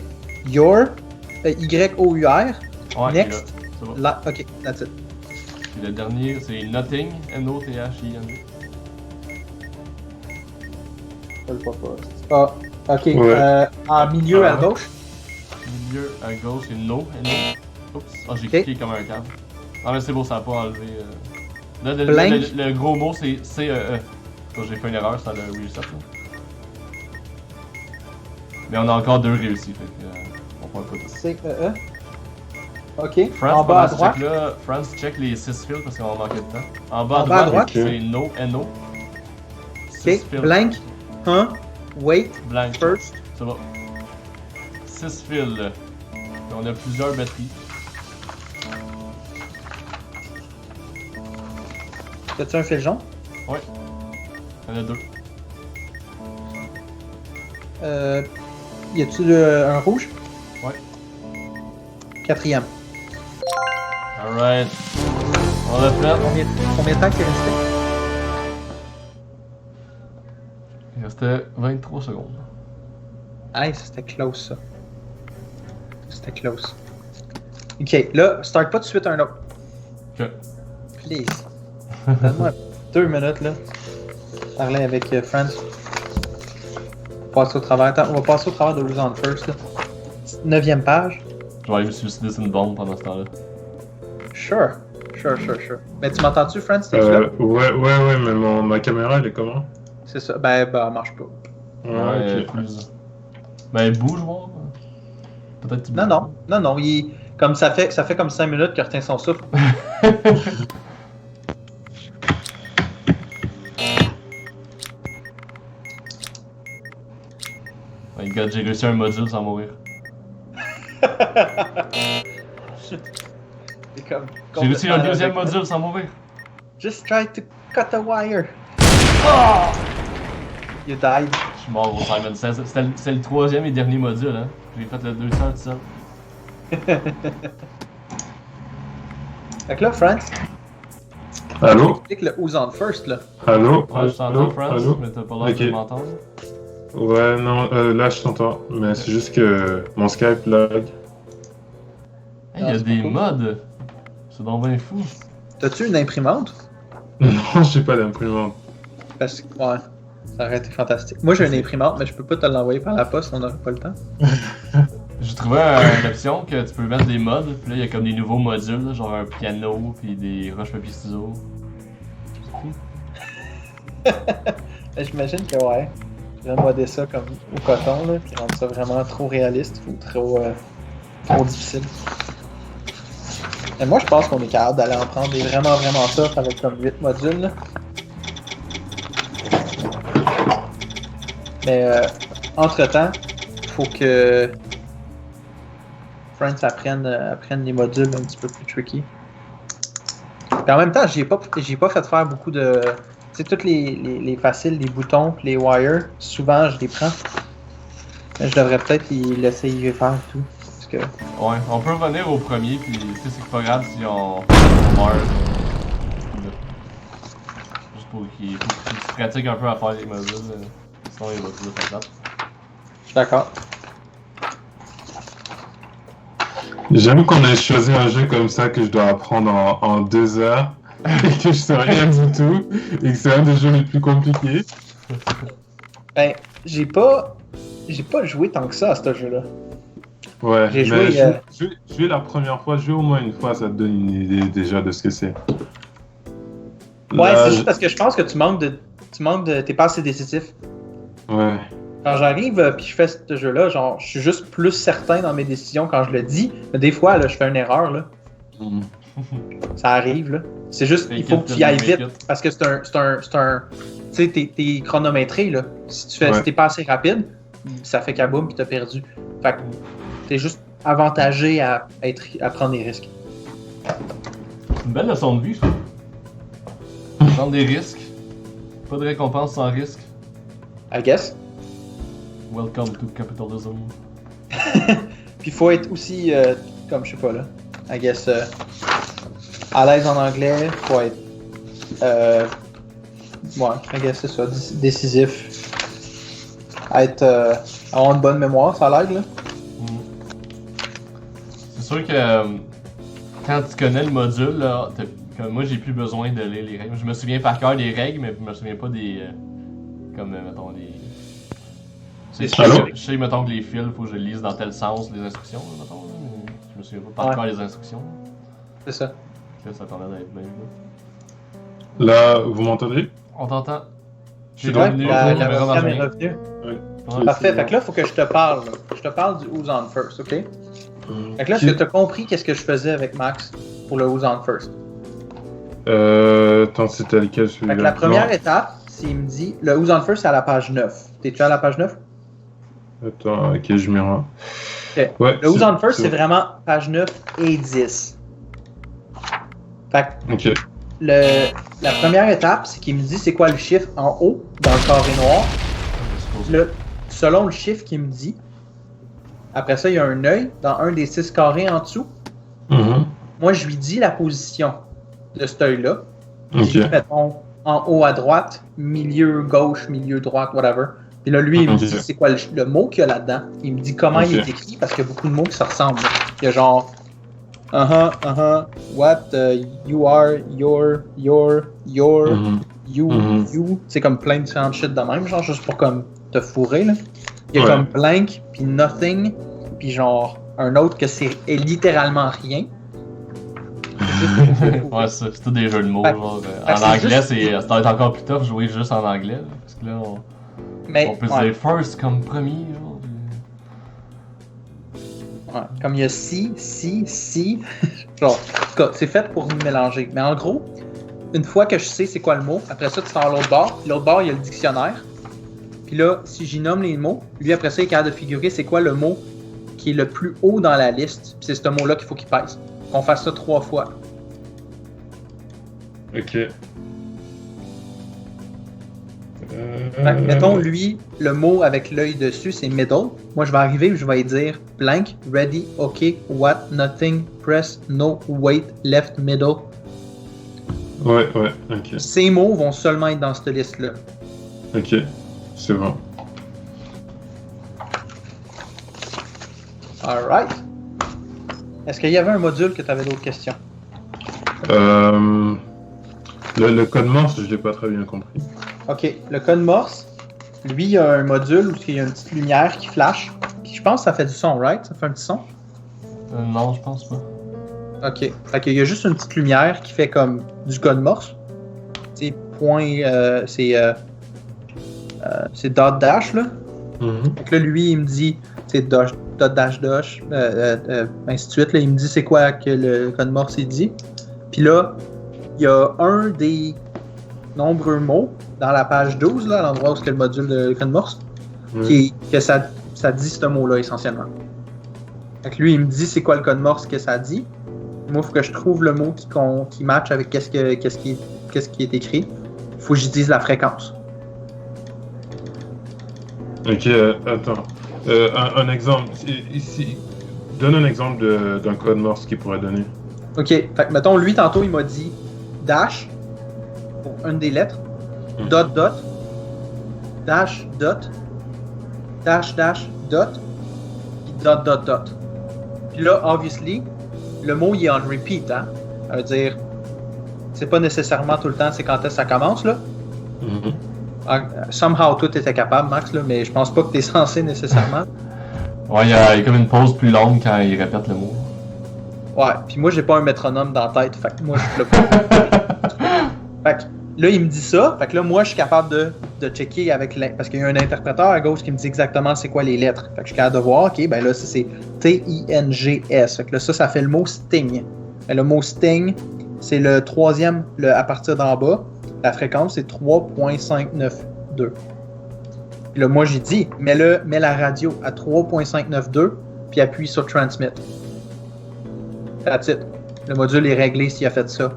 Your, Y-O-U-R. Ouais, Next. c'est bon. Là, ok, that's it. Puis le dernier, c'est Nothing. N-O-T-H-I-N. Je le vois pas. Ah, ok. Ouais. En milieu à Ah. gauche. Milieu à gauche, c'est No. N-O. Oups. Ah, j'ai Ok. cliqué comme un câble. Ah, mais c'est bon, ça n'a pas enlevé. Là, Blank. le gros mot, c'est C-E-E. Quand j'ai fait une erreur, ça le reset. Là. Mais on a encore 2 réussis. Fait que, on prend pas tout. C-E-E. Ok. France, En bas à pendant ce droite. check-là, France check les 6 fils parce qu'on va manquer de temps. En bas à En bas à droite, droite. c'est No, N-O. 6 Ok. Blank. 1. Wait. Blank. First. Ça va. 6 fils. Là. Puis on a plusieurs batteries. As-tu un fil jaune? Ouais. Il y en a 2. Y a-tu un rouge? Ouais. 4e. Alright. On l'a fait. Combien de temps qu'il est resté? Il restait 23 secondes. Hey, c'était close ça. C'était close. Ok, là, start pas tout de suite un autre. Ok. Please. Donne-moi 2 minutes là. Parler avec Franz. Passer au travers. Attends, on va passer au travers de Who's on First là. 9e page. Je vais aller me suicider sur une bombe pendant ce temps-là. Sure. Mais tu m'entends-tu, Franz? T'es là? Ouais, mais ma caméra, elle est comment? C'est ça. Ben, elle marche pas. Ouais, Ok. plus. Ben, bouge, voir. Peut-être que tu bouges. Non, comme ça fait comme 5 minutes qu'il retient son souffle. My god, j'ai réussi un module sans mourir. C'est comme. J'ai réussi un complètement deuxième avec- module sans mourir. Just try to cut the wire. Ah! You died. Je suis mort au Simon Says. C'était le troisième et dernier module, hein. J'ai fait le 200 tout seul. Fait que là, France, Allô? clique le Who's on First, là. Allô? Ouais, je t'entends, Allô? France, Allô? mais t'as pas l'air de Ok. m'entendre. Ouais, non, là je t'entends, mais c'est juste que mon Skype lag. Hey, y Ah, a c'est des pas cool. mods! C'est donc bien fou. T'as-tu une imprimante? Non, j'ai pas d'imprimante. Parce que, ouais, ça aurait été fantastique. Moi, j'ai une imprimante, mais je peux pas te l'envoyer par la poste, on n'aurait pas le temps. J'ai trouvé une option que tu peux mettre des mods, puis là il y a comme des nouveaux modules, là, genre un piano, puis des roches-papier-ciseaux. J'imagine que, ouais, je vais modder ça comme au coton, là, puis rendre ça vraiment trop réaliste ou trop difficile. Mais moi, je pense qu'on est capable d'aller en prendre des vraiment tough avec comme 8 modules, là. Mais, entre-temps, il faut que France apprenne les modules un petit peu plus tricky. Puis en même temps, j'ai pas fait faire beaucoup de... Tu sais, toutes les faciles, les boutons, les wires, souvent je les prends. Mais je devrais peut-être les laisser y faire et tout. Parce que... Ouais, on peut revenir au premier, puis tu sais, c'est pas grave si on meurt. Juste pour qu'il se pratique un peu à faire les modules, sinon il va toujours faire ça. Je suis d'accord. J'aime qu'on ait choisi un jeu comme ça que je dois apprendre en 2 heures et que je sais rien du tout et que c'est un des jeux les plus compliqués. Ben, j'ai pas joué tant que ça à ce jeu-là. Ouais, J'ai mais joué, jouer la première fois, jouer au moins une fois, ça te donne une idée déjà de ce que c'est. Ouais, Là, c'est juste parce que je pense que tu manques de... T'es pas assez décisif. Ouais. Quand j'arrive puis je fais ce jeu-là, genre, je suis juste plus certain dans mes décisions quand je le dis. Mais des fois, là, je fais une erreur, là. Mhm. Ça arrive, là. C'est juste, il faut que tu y ailles vite. Parce que c'est un... Tu sais, t'es chronométré, là. Si t'es pas assez rapide, ça fait kaboum pis t'as perdu. Fait que t'es juste avantagé à prendre des risques. C'est une belle leçon de vie, je trouve. Prendre des risques. Pas de récompense sans risque. I guess. Welcome to capitalism. Puis faut être aussi, comme je sais pas là, I guess, à l'aise en anglais, faut être, ouais, I guess c'est ça, décisif. Avoir une bonne mémoire, ça l'aide là. C'est sûr que quand tu connais le module, là, comme moi j'ai plus besoin de lire les règles. Je me souviens par cœur des règles, mais je me souviens pas des. Comme, mettons, des. Je sais, mettons, que les fils, faut que je lise dans tel sens les instructions, là, mettons. Là, mais je me souviens pas par cœur les instructions. C'est ça. Là, ça tendait d'être bien. Là, vous m'entendez? On t'entend. Je suis Ouais, dans la caméra webcam est marche revenue. Ouais. Parfait, fait que là, faut que je te parle. Là. Je te parle du Who's on First, ok? Fait que là, est-ce que t'as compris qu'est-ce que je faisais avec Max pour le Who's on First? Attends, c'était lequel celui-là? Fait que la première étape, c'est il me dit, le Who's on First, c'est à la page 9. T'es-tu à la page 9? Attends, ok, je m'y rends. Okay. Ouais, le Who's on First, c'est vraiment page 9 et 10. Fait que Ok. la première étape, c'est qu'il me dit c'est quoi le chiffre en haut, dans le carré noir. Selon le chiffre qu'il me dit, après ça, il y a un œil dans un des 6 carrés en dessous. Mhm. Moi, je lui dis la position de cet œil-là. Je Ok. dis, mettons, en haut à droite, milieu gauche, milieu droite, whatever. Puis là, lui, il me dit c'est quoi le mot qu'il y a là-dedans. Il me dit comment il est écrit, parce qu'il y a beaucoup de mots qui se ressemblent. Il y a genre what, you are, your, Mhm. you. C'est comme plein de différentes shit de même, genre juste pour comme te fourrer, là. Il y a Ouais. comme blank, puis nothing, puis genre un autre que c'est littéralement rien. Ouais, c'est tout des jeux de mots. Fait- Genre, fait que en c'est anglais, juste- ça va être encore plus tough jouer juste en anglais. Là, parce que là, on peut ouais. dire first comme premier. Genre, Ouais. Comme il y a si, genre, en tout cas, c'est fait pour nous mélanger. Mais en gros, une fois que je sais c'est quoi le mot, après ça, tu sors l'autre bord. Puis l'autre bord, il y a le dictionnaire. Puis là, si j'y nomme les mots, lui, après ça, il est capable de figurer c'est quoi le mot qui est le plus haut dans la liste. Puis c'est ce mot-là qu'il faut qu'il pèse. Qu'on fasse ça 3 fois. Ok. Fait que, mettons, lui, le mot avec l'œil dessus, c'est middle. Moi, je vais arriver et je vais dire blank, ready, OK, what, nothing, press, no, wait, left, middle. Ouais, ok. Ces mots vont seulement être dans cette liste-là. Ok, c'est bon. Alright. Est-ce qu'il y avait un module que tu avais d'autres questions? Le code Morse, je l'ai pas très bien compris. OK. Le code Morse, lui, il y a un module où il y a une petite lumière qui flash. Puis je pense que ça fait du son, right? Ça fait un petit son? Non, je pense pas. OK. Fait qu'il y a juste une petite lumière qui fait comme du code Morse. C'est point... c'est dot dash, là. Donc là, lui, il me dit, c'est dot dash dash, ainsi de suite. Là, il me dit c'est quoi que le code Morse il dit. Puis là, il y a un des nombreux mots dans la page 12, là, à l'endroit où c'est le module de code Morse, que ça dit ce mot-là essentiellement. Fait que lui, il me dit c'est quoi le code Morse que ça dit. Moi, il faut que je trouve le mot qui match avec qu'est-ce qui est écrit. Il faut que je dise la fréquence. Ok, attends. Un exemple. Ici, donne un exemple d'un code Morse qu'il pourrait donner. Ok, fait que mettons, lui, tantôt, il m'a dit dash pour une des lettres, dot dot, dash dot, dash dash dot, puis dot dot dot. Puis là, obviously, le mot il est on repeat, hein? Ça veut dire, c'est pas nécessairement tout le temps, c'est quand est-ce que ça commence, là. Somehow, tout était capable, Max, là, mais je pense pas que t'es censé nécessairement. Ouais, il y a comme une pause plus longue quand il répète le mot. Ouais, puis moi, j'ai pas un métronome dans la tête, fait que moi, je le pas. Fait que là, il me dit ça, fait que là, moi, je suis capable de checker avec parce qu'il y a un interpréteur à gauche qui me dit exactement c'est quoi les lettres. Fait que je suis capable de voir, ok, ben là, c'est T-I-N-G-S. Fait que là, ça fait le mot sting. Et le mot sting, c'est le troisième à partir d'en bas. La fréquence, c'est 3.592. Puis là, moi, j'ai dit, mets la radio à 3.592, puis appuie sur transmit. That's it. Le module est réglé s'il a fait ça.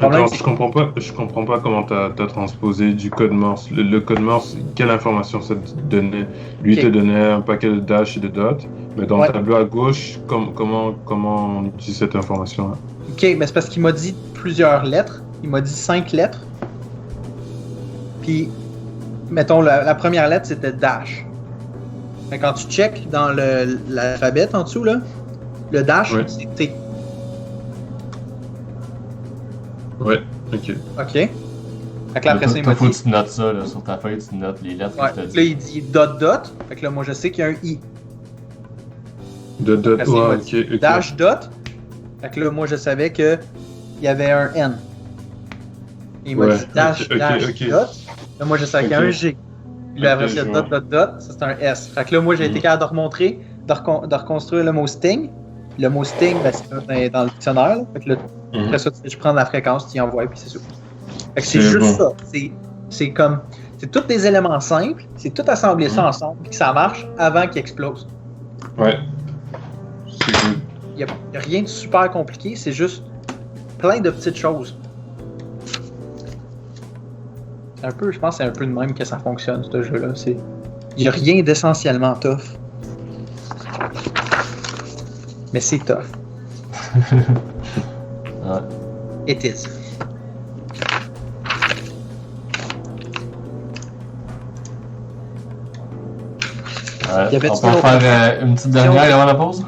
Attends, je comprends pas comment t'as transposé du code Morse. Le code Morse, quelle information ça te donnait? Lui te donnait un paquet de dash et de dots, mais dans le tableau à gauche, comment on utilise cette information-là? Ok, mais c'est parce qu'il m'a dit plusieurs lettres. Il m'a dit 5 lettres. Puis, mettons, la première lettre, c'était dash. Mais quand tu check dans l'alphabet en dessous, là, le dash, c'est T. Ouais, ok. Ok. Fait que là, après ça, il m'a dit... Faut que tu notes ça, là, sur ta feuille, tu notes les lettres que tu as dit. Là, il dit dot dot. Fait que là, moi, je sais qu'il y a un I. Dot, ok. Dash dot. Fait que là, moi, je savais qu'il y avait un N. Il m'a dit dash dot. Là, moi, je savais qu'il y a un G. Puis là, après ça, dot dot dot, ça c'est un S. Fait que là, moi, j'ai été capable de remontrer, de reconstruire le mot sting. Le mot sting, ben, c'est dans le dictionnaire. Là. Fait que là, après ça, je prends la fréquence, tu y envoies, puis c'est tout. Fait que c'est juste ça. C'est comme. C'est tous des éléments simples, c'est tout assembler ça ensemble, puis que ça marche avant qu'il explose. Ouais. C'est cool. Il n'y a rien de super compliqué, c'est juste plein de petites choses. Je pense que c'est un peu de même que ça fonctionne, ce jeu-là. Il n'y a rien d'essentiellement tough. Mais c'est tough. Ouais. It is. On peut en faire une petite dernière avant la pause?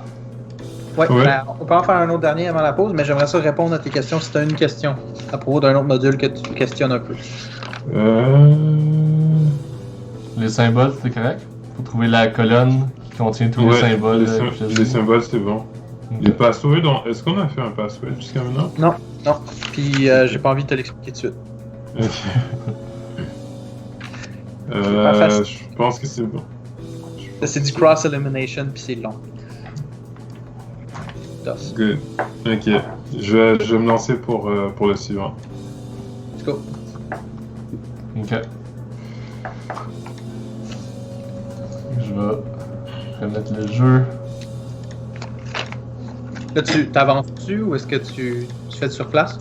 Ouais. Ben, on peut en faire un autre dernier avant la pause, mais j'aimerais ça répondre à tes questions si tu as une question à propos d'un autre module que tu questionnes un peu. Les symboles, c'est correct? Faut trouver la colonne qui contient tous les symboles. Les symboles, c'est bon. Okay. Les passwords, est-ce qu'on a fait un password jusqu'à maintenant? Non. Puis j'ai pas envie de te l'expliquer tout de suite. Je pense que c'est bon. C'est du cross-elimination, puis c'est long. Good. Ok. Je vais me lancer pour le suivant. Let's go. Ok. Je vais remettre le jeu. Là, tu t'avances-tu ou est-ce que tu fais sur place?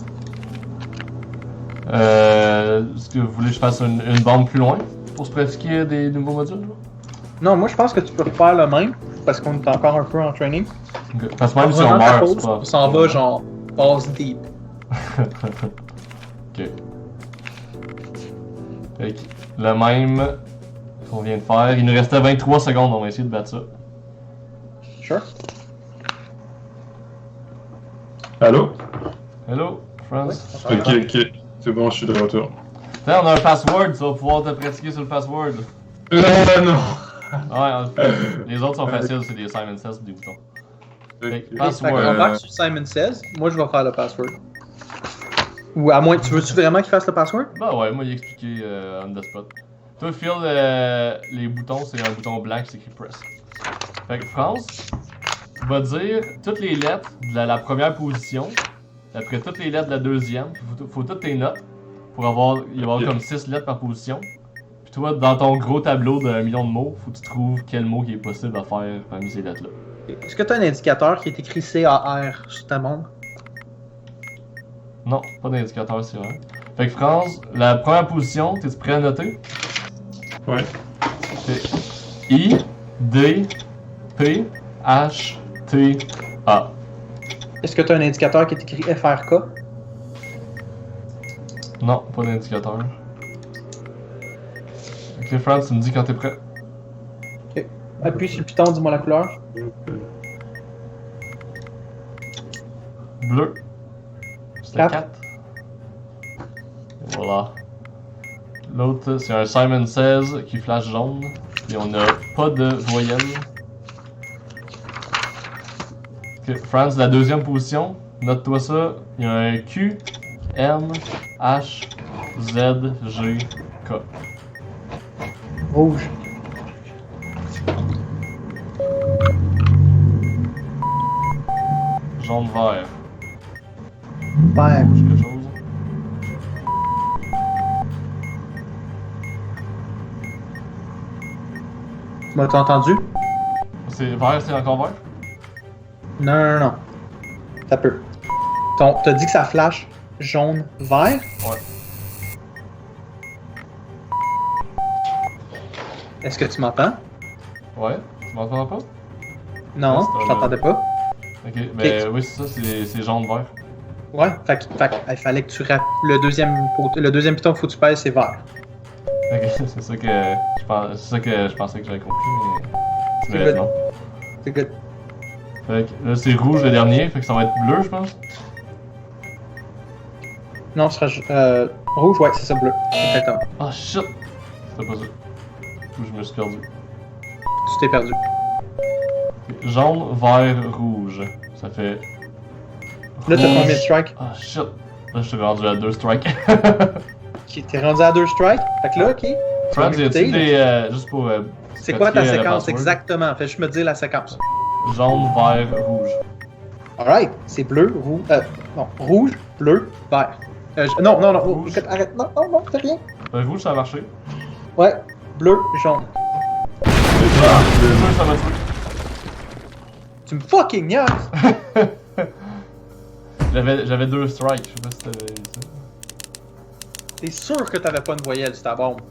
Est-ce que vous voulez que je fasse une bande plus loin? pour se pratiquer des nouveaux modules? Genre? Non, moi je pense que tu peux refaire le même, parce qu'on est encore un peu en training. Okay. Parce que même si on Pendant ta meurt, pause, c'est pas... on s'en va genre balls deep. Ok. Fait que le même qu'on vient de faire. Il nous restait 23 secondes, on va essayer de battre ça. Sure. Allô? Hello, Franz. Oui, on s'en va. Ok. C'est bon, je suis de retour. Tiens, on a un password, tu vas pouvoir te pratiquer sur le password. Non. Ouais, les autres sont faciles, c'est des Simon Says, des boutons. Ok. Fait que Fait password. qu'on embarque sur Simon Says, moi je vais faire le password. Ou à moins, tu veux-tu vraiment qu'il fasse le password? Bah ouais, moi il a expliqué on the spot. Toi, Phil, les boutons, c'est un bouton blanc qui s'écrit press. Fait que France va dire toutes les lettres de la première position, après toutes les lettres de la deuxième, puis faut toutes tes notes pour il y avoir comme 6 lettres par position. Puis toi, dans ton gros tableau d'1 million de mots, faut que tu trouves quel mot qui est possible à faire parmi ces lettres-là. Est-ce que tu as un indicateur qui est écrit CAR sur ta montre? Non, pas d'indicateur, c'est vrai. Fait que France, la première position, t'es-tu prêt à noter? Ouais. C'est I, D, P, H, T, A. Est-ce que tu as un indicateur qui est écrit FRK? Non, pas d'indicateur. Ok, France, tu me dis quand t'es prêt. Appuie sur le piton, dis-moi la couleur. Bleu. C'est 4. Voilà. L'autre, c'est un Simon Says qui flash jaune. Et on n'a pas de voyelle. Ok, France, la deuxième position. Note-toi ça. Il y a un Q, M, H, Z, G, K. Rouge. Jaune, vert. Vert. Quelque chose. Tu m'as entendu? C'est vert, c'est encore vert? Non. Ça peut. T'as dit que ça flash jaune, vert? Ouais. Est-ce que tu m'entends? Ouais? Tu m'entends pas? Non, Ouais, c'est je t'entendais pas. Ok, ben oui, c'est ça, c'est jaune, vert. Ouais, il fallait que tu rappelles. Le deuxième piton qu'il faut que tu pèses, c'est vert. Ok, c'est ça que je pensais que j'avais compris, mais tu C'est me good. non. C'est good. Fait que là c'est rouge le dernier, fait que ça va être bleu je pense. Non, ce sera rouge, ouais, c'est ça, bleu. Exactement. Ah shit! C'était pas ça. Ou je me suis perdu. Tu t'es perdu. Jaune, vert, rouge. Ça fait. Là, t'as rouge. combien de strikes? Ah shit! Là je suis rendu à 2 strikes. Ok, t'es rendu à 2 strikes? Fait que là, ok. Franz, y a-t-il des. Juste pour. C'est quoi ta pratiquer le séquence password? exactement? Fais juste me dire la séquence. Jaune, vert, rouge. Alright, c'est bleu, rouge. Non, rouge, bleu, vert. Non, oh, Rouge. écoute, arrête, non, c'est rien. Rouge ça a marché. Ouais, bleu, jaune. Bleu ça m'a tué. Tu me fucking niaises! J'avais 2 strikes, je sais pas si t'avais vu ça. T'es sûr que t'avais pas une voyelle sur ta bombe?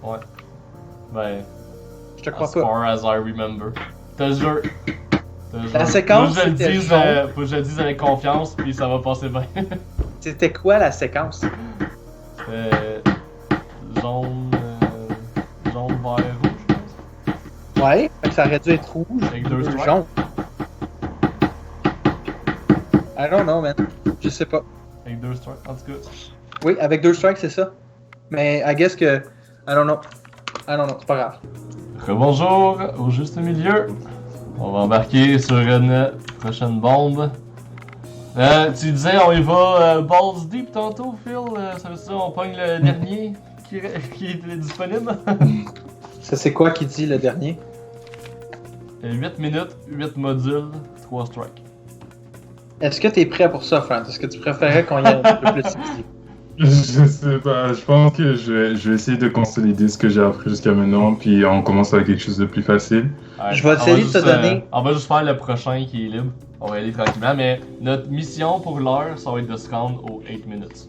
Ouais. Ben. Je te crois As pas. far as I remember. Te jure. La séquence, faut que je le c'était dise, jaune. faut que je le dise avec confiance, puis ça va passer bien. C'était quoi la séquence? Jaune, jaune, vert, rouge, je pense. Ouais, fait que ça aurait dû être rouge, Avec 2 bleu, strikes. jaune. I don't know, man. Je sais pas. Avec 2 strikes, en tout cas. Oui, avec 2 strikes, c'est ça. Mais I guess que. I don't know, c'est pas grave. Rebonjour, au juste milieu. On va embarquer sur une prochaine bombe. Tu disais, on y va balls deep tantôt, Phil. Ça veut dire on pogne le dernier qui est disponible. Ça, c'est quoi qui dit le dernier? 8 minutes, 8 modules, 3 strikes. Est-ce que t'es prêt pour ça, Franz? Est-ce que tu préférais qu'on y aille un peu plus easy? Je sais pas, je pense que je vais essayer de consolider ce que j'ai appris jusqu'à maintenant, puis on commence avec quelque chose de plus facile. Ouais, Je vais essayer de te donner- on va juste faire le prochain qui est libre. On va y aller tranquillement, mais notre mission pour l'heure, ça va être de se rendre aux 8 minutes.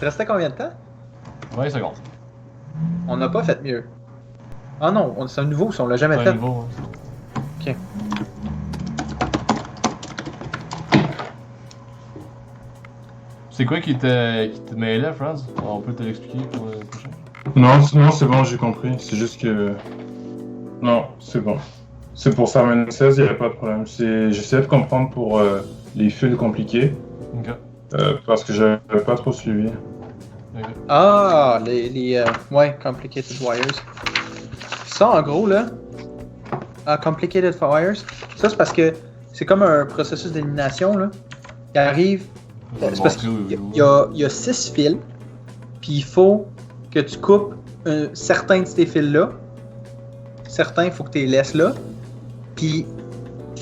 Il restait combien de temps? 20 secondes. On n'a pas fait mieux. Ah non, c'est un nouveau, ça, on l'a jamais C'est fait. un niveau, hein. Ok. C'est quoi qui te mêlait, Franz? On peut te l'expliquer pour le prochain. Non, c'est bon, j'ai compris. C'est juste que. Non, c'est bon. C'est pour Farman 16, il n'y a pas de problème. J'essaie de comprendre pour les fils compliqués. Ok. Parce que j'avais pas trop suivi. Ok. Ah, ouais, Complicated Wires. Ça, en gros, là, Complicated Wires, ça, c'est parce que c'est comme un processus d'élimination, là. Il arrive. C'est parce qu'il y a 6 fils, puis il faut que tu coupes certains de ces fils-là. Certains, il faut que tu les laisses là. Puis,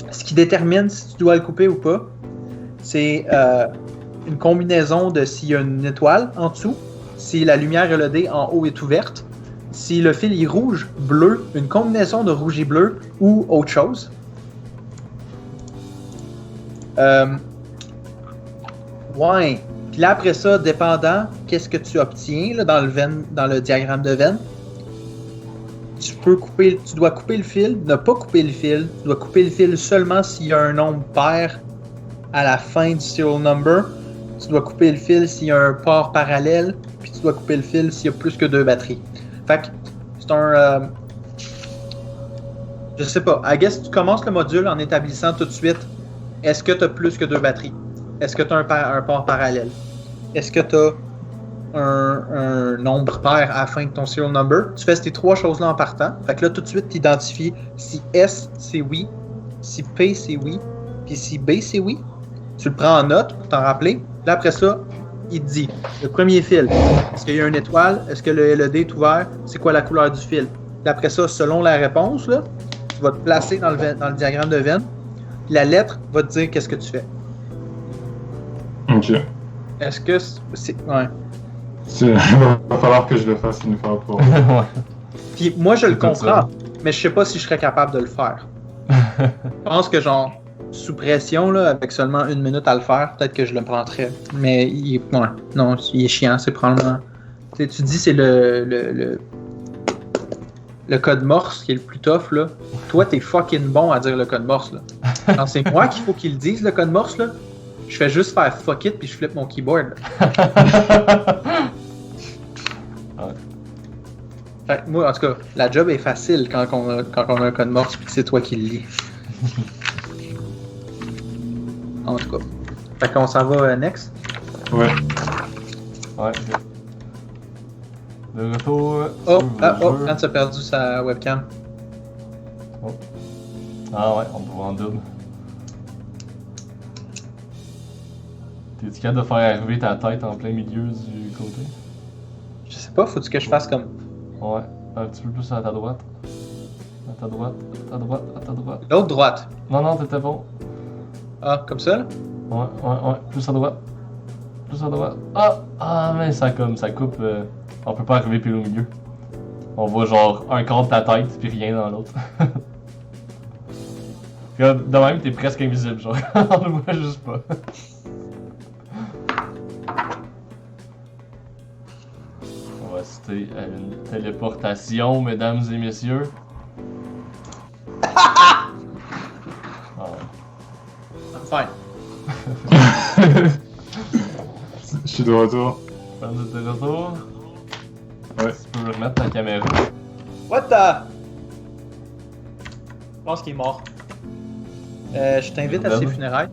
ce qui détermine si tu dois le couper ou pas, c'est une combinaison de s'il y a une étoile en dessous, si la lumière LED en haut est ouverte, si le fil est rouge, bleu, une combinaison de rouge et bleu ou autre chose. Ouais. Puis là, après ça, dépendant qu'est-ce que tu obtiens là, dans le diagramme de veine, tu dois couper le fil, ne pas couper le fil. Tu dois couper le fil seulement s'il y a un nombre pair à la fin du serial number. Tu dois couper le fil s'il y a un port parallèle. Puis tu dois couper le fil s'il y a plus que 2 batteries. Fait que c'est un... je sais pas. I guess tu commences le module en établissant tout de suite est-ce que tu as plus que 2 batteries? Est-ce que tu as un port parallèle? Est-ce que tu as un nombre pair à la fin de ton serial number? Tu fais ces 3 choses-là en partant. Fait que là, tout de suite, tu identifies si S, c'est oui, si P, c'est oui, puis si B, c'est oui. Tu le prends en note pour t'en rappeler. Là, après ça, il te dit, le premier fil, est-ce qu'il y a une étoile? Est-ce que le LED est ouvert? C'est quoi la couleur du fil? Puis après ça, selon la réponse, là, tu vas te placer dans le diagramme de veine. Puis la lettre va te dire qu'est-ce que tu fais. Ok. Est-ce que c'est... Ouais. Il va falloir que je le fasse une fois pour. Ouais. Puis moi, je le C'est comme comprends, ça. mais je sais pas si je serais capable de le faire. Je pense que, genre, sous pression, là, avec seulement 1 minute à le faire, peut-être que je le prendrais. Mais, ouais, non, il est chiant, c'est probablement... Tu dis c'est le code Morse qui est le plus tough, là. Toi, t'es fucking bon à dire le code Morse, là. Quand c'est moi qu'il faut qu'il le dise, le code Morse, là, je fais juste faire fuck it puis je flippe mon keyboard. Fait que moi, en tout cas, la job est facile quand on a un code Morse puis que c'est toi qui le lis. En tout cas. Fait qu'on s'en va next. Ouais. Ouais, ok. De retour. Oh, sur le jeu. Hans a perdu sa webcam. Ah ouais, on peut en double. T'es-tu capable de faire arriver ta tête en plein milieu du côté? Je sais pas, faut-tu que je fasse comme. Ouais, un petit peu plus à ta droite. À ta droite, à ta droite, à ta droite. L'autre droite. Non, t'étais bon. Ah, comme ça, là? Ouais, plus à droite. Plus à droite. Ah, mais ça coupe. On peut pas arriver pile au milieu. On voit genre un quart de ta tête, puis rien dans l'autre. De même, t'es presque invisible, genre. On le voit juste pas. On va citer à une téléportation, mesdames et messieurs. Ah ouais. I'm fine. Je suis de retour. Fan de tes retours. Ouais. Tu peux remettre ta caméra. What the? Je pense qu'il est mort. Je t'invite à ses funérailles.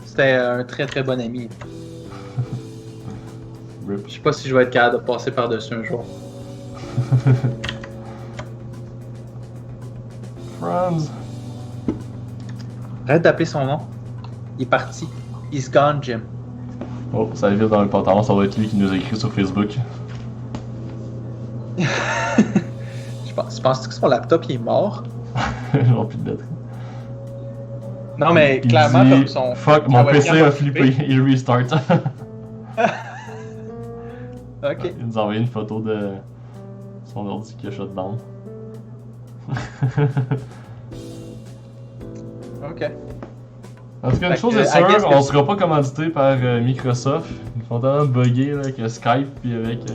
C'était un très très bon ami. Rip. Je sais pas si je vais être capable de passer par-dessus un jour. Franz. Arrête d'appeler son nom. Il est parti. He's gone, Jim. Oh, ça vire dans le pantalon, ça va être lui qui nous a écrit sur Facebook. Je pense que son laptop il est mort. Genre plus de batterie. Non mais Il clairement dit, comme son. fuck, sa mon webcam PC a flippé, il restart. Ok. Il nous a envoyé une photo de son ordi qui a shut down. Ok. En tout cas, une Fait chose que, est I guess sûre, que- on sera pas commandité par Microsoft. Ils font tellement bugger là, avec Skype puis avec tout.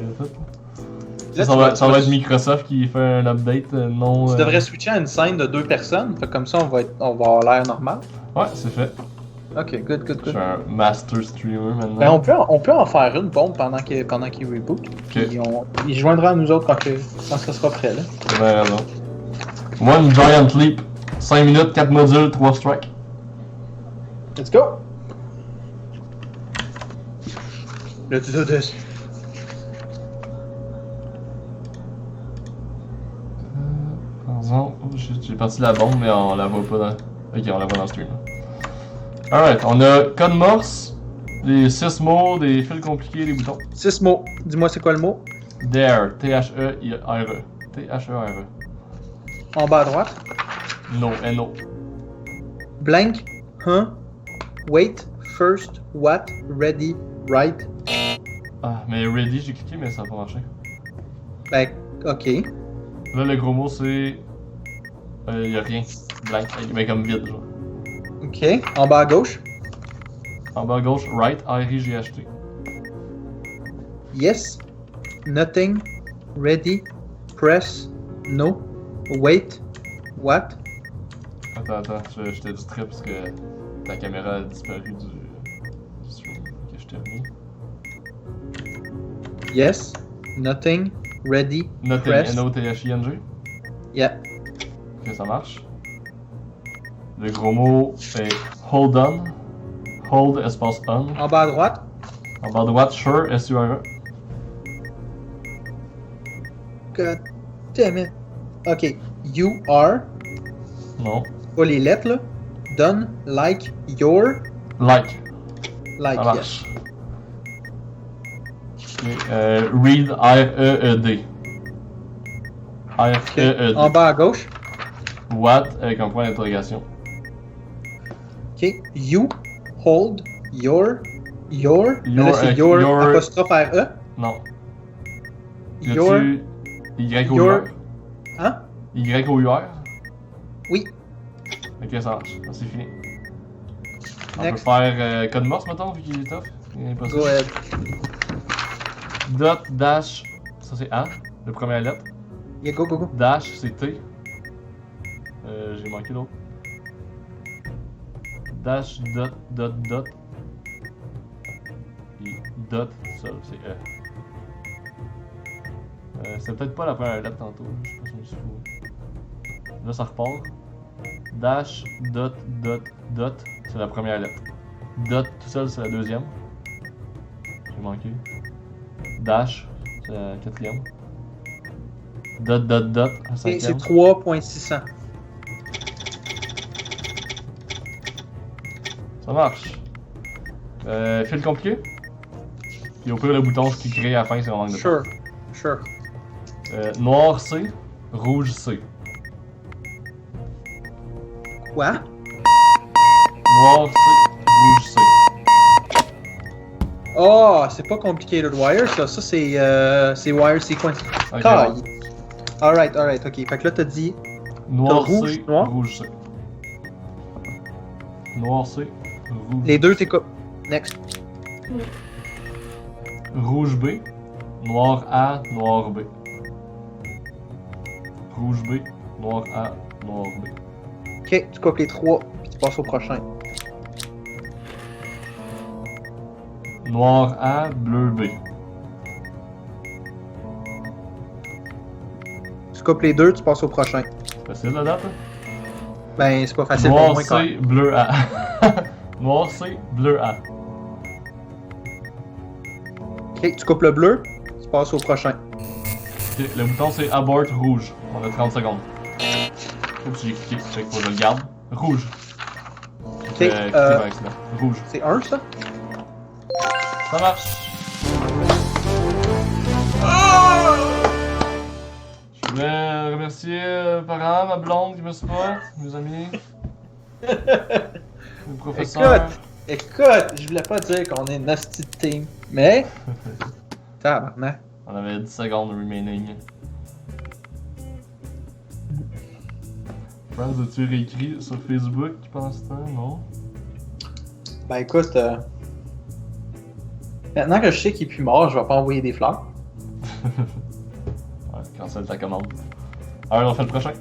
Là, Ça va être Microsoft qui fait un update non. Tu devrais switcher à une scène de 2 personnes, fait que comme ça on va avoir l'air normal. Ouais, c'est fait. Ok, good. Je suis un master streamer maintenant. Ben, on peut en faire une bombe pendant qu'il reboot. Puis il joindra à nous autres quand ça sera prêt. Là. T'as bien raison. One Giant Leap. 5 minutes, 4 modules, 3 strikes. Let's go! Let's do this. Par exemple, j'ai parti la bombe, mais on la voit pas dans. Ok, on la voit dans le stream. Alright, on a code morse, les 6 mots, des fils compliqués, des boutons. 6 mots. Dis-moi c'est quoi le mot? There, T-H-E-R-E. T-H-E-R-E. En bas à droite. No, N-O. Blank. Wait. First. What. Ready. Right. Ah, mais ready, j'ai cliqué, mais ça a pas marché. Ben, ok. Là, le gros mot, c'est. Y'a rien. Blank, mais comme vide, genre. Ok. En bas à gauche. En bas à gauche, right, R-I-G-H-T. Yes. Nothing. Ready. Press. No. Wait. What. Attends, j'étais distrait parce que ta caméra a disparu du stream que je t'ai remis. Yes. Nothing. Ready. Nothing, Press. N-O-T-H-I-N-G. Yeah. Ok, ça marche. Le gros mot est hold on. Hold espace on. En bas à droite. En bas à droite, sure, S-U-R-E. God damn it. Ok. You are. Non. Pas les lettres là. Done. Like. Your. Like. Like. Ça Yes. marche. Ok, read, R-E-E-D. R-E-E-D. En bas à gauche. What avec un point d'interrogation. Ok. You. Hold. Your. Mais là, c'est avec your. your- Apostrophe R-E. Non. Your. Y-O-U-R? Your. Hein? Y-O-U-R? Oui. Ok, ça marche. C'est fini. On Next. peut faire code morse, mettons, vu qu'il est tough. Il est impossible. Go ahead. Dot, dash, ça c'est A, le première lettre. Yeah, go. Dash, c'est T. J'ai manqué l'autre. Dash, dot. Puis dot, seul, c'est E. C'est peut-être pas la première lettre tantôt, je sais pas si je me suis fou. Là, ça repart. Dash, dot, c'est la première lettre. Dot tout seul, c'est la deuxième. J'ai manqué. Dash, c'est la quatrième. Dot, la Ok, cinquième. c'est 3.600. Ça marche. Fil compliqué. Puis au pire, le bouton, ce qui crée à la fin, c'est vraiment de Sure. Noir C, rouge C. Quoi? Noir C, rouge C. Oh, c'est pas complicated wire, ça. Ça, c'est wire sequence. Ok, Caille. bon. Alright, ok. Fait que là, t'as dit Noir T'as rouge, C, noir? rouge C. Noir C, rouge les deux, t'es quoi? Next. Rouge B, noir A, noir B. Rouge B, noir A, noir B. Ok, tu copies les trois, puis tu passes au prochain. Noir A, bleu B. Tu copies les deux, tu passes au prochain. C'est facile la date? Hein? Ben, c'est pas facile pour Noir moi quand C, bleu A. Noir C, bleu A. Ok, tu coupes le bleu, tu passes au prochain. Ok, le bouton c'est abort rouge. On a 30 secondes. Oups, j'ai cliqué. Fait qu'il faut que je le garde. Rouge. Ok, Cliqué par accident. Rouge. c'est 1 ça? Ça marche. Je voulais remercier parents, ma blonde qui me supporte, mes amis, le professeur. Écoute, je voulais pas dire qu'on est une hostie de team, mais... Tabarnak. On avait 10 secondes remaining. Friends, as-tu réécrit sur Facebook pendant ce temps? Non? Ben écoute, maintenant que je sais qu'il est plus mort, je vais pas envoyer des fleurs. Ouais, cancel ta commande. Alors, on fait le prochain.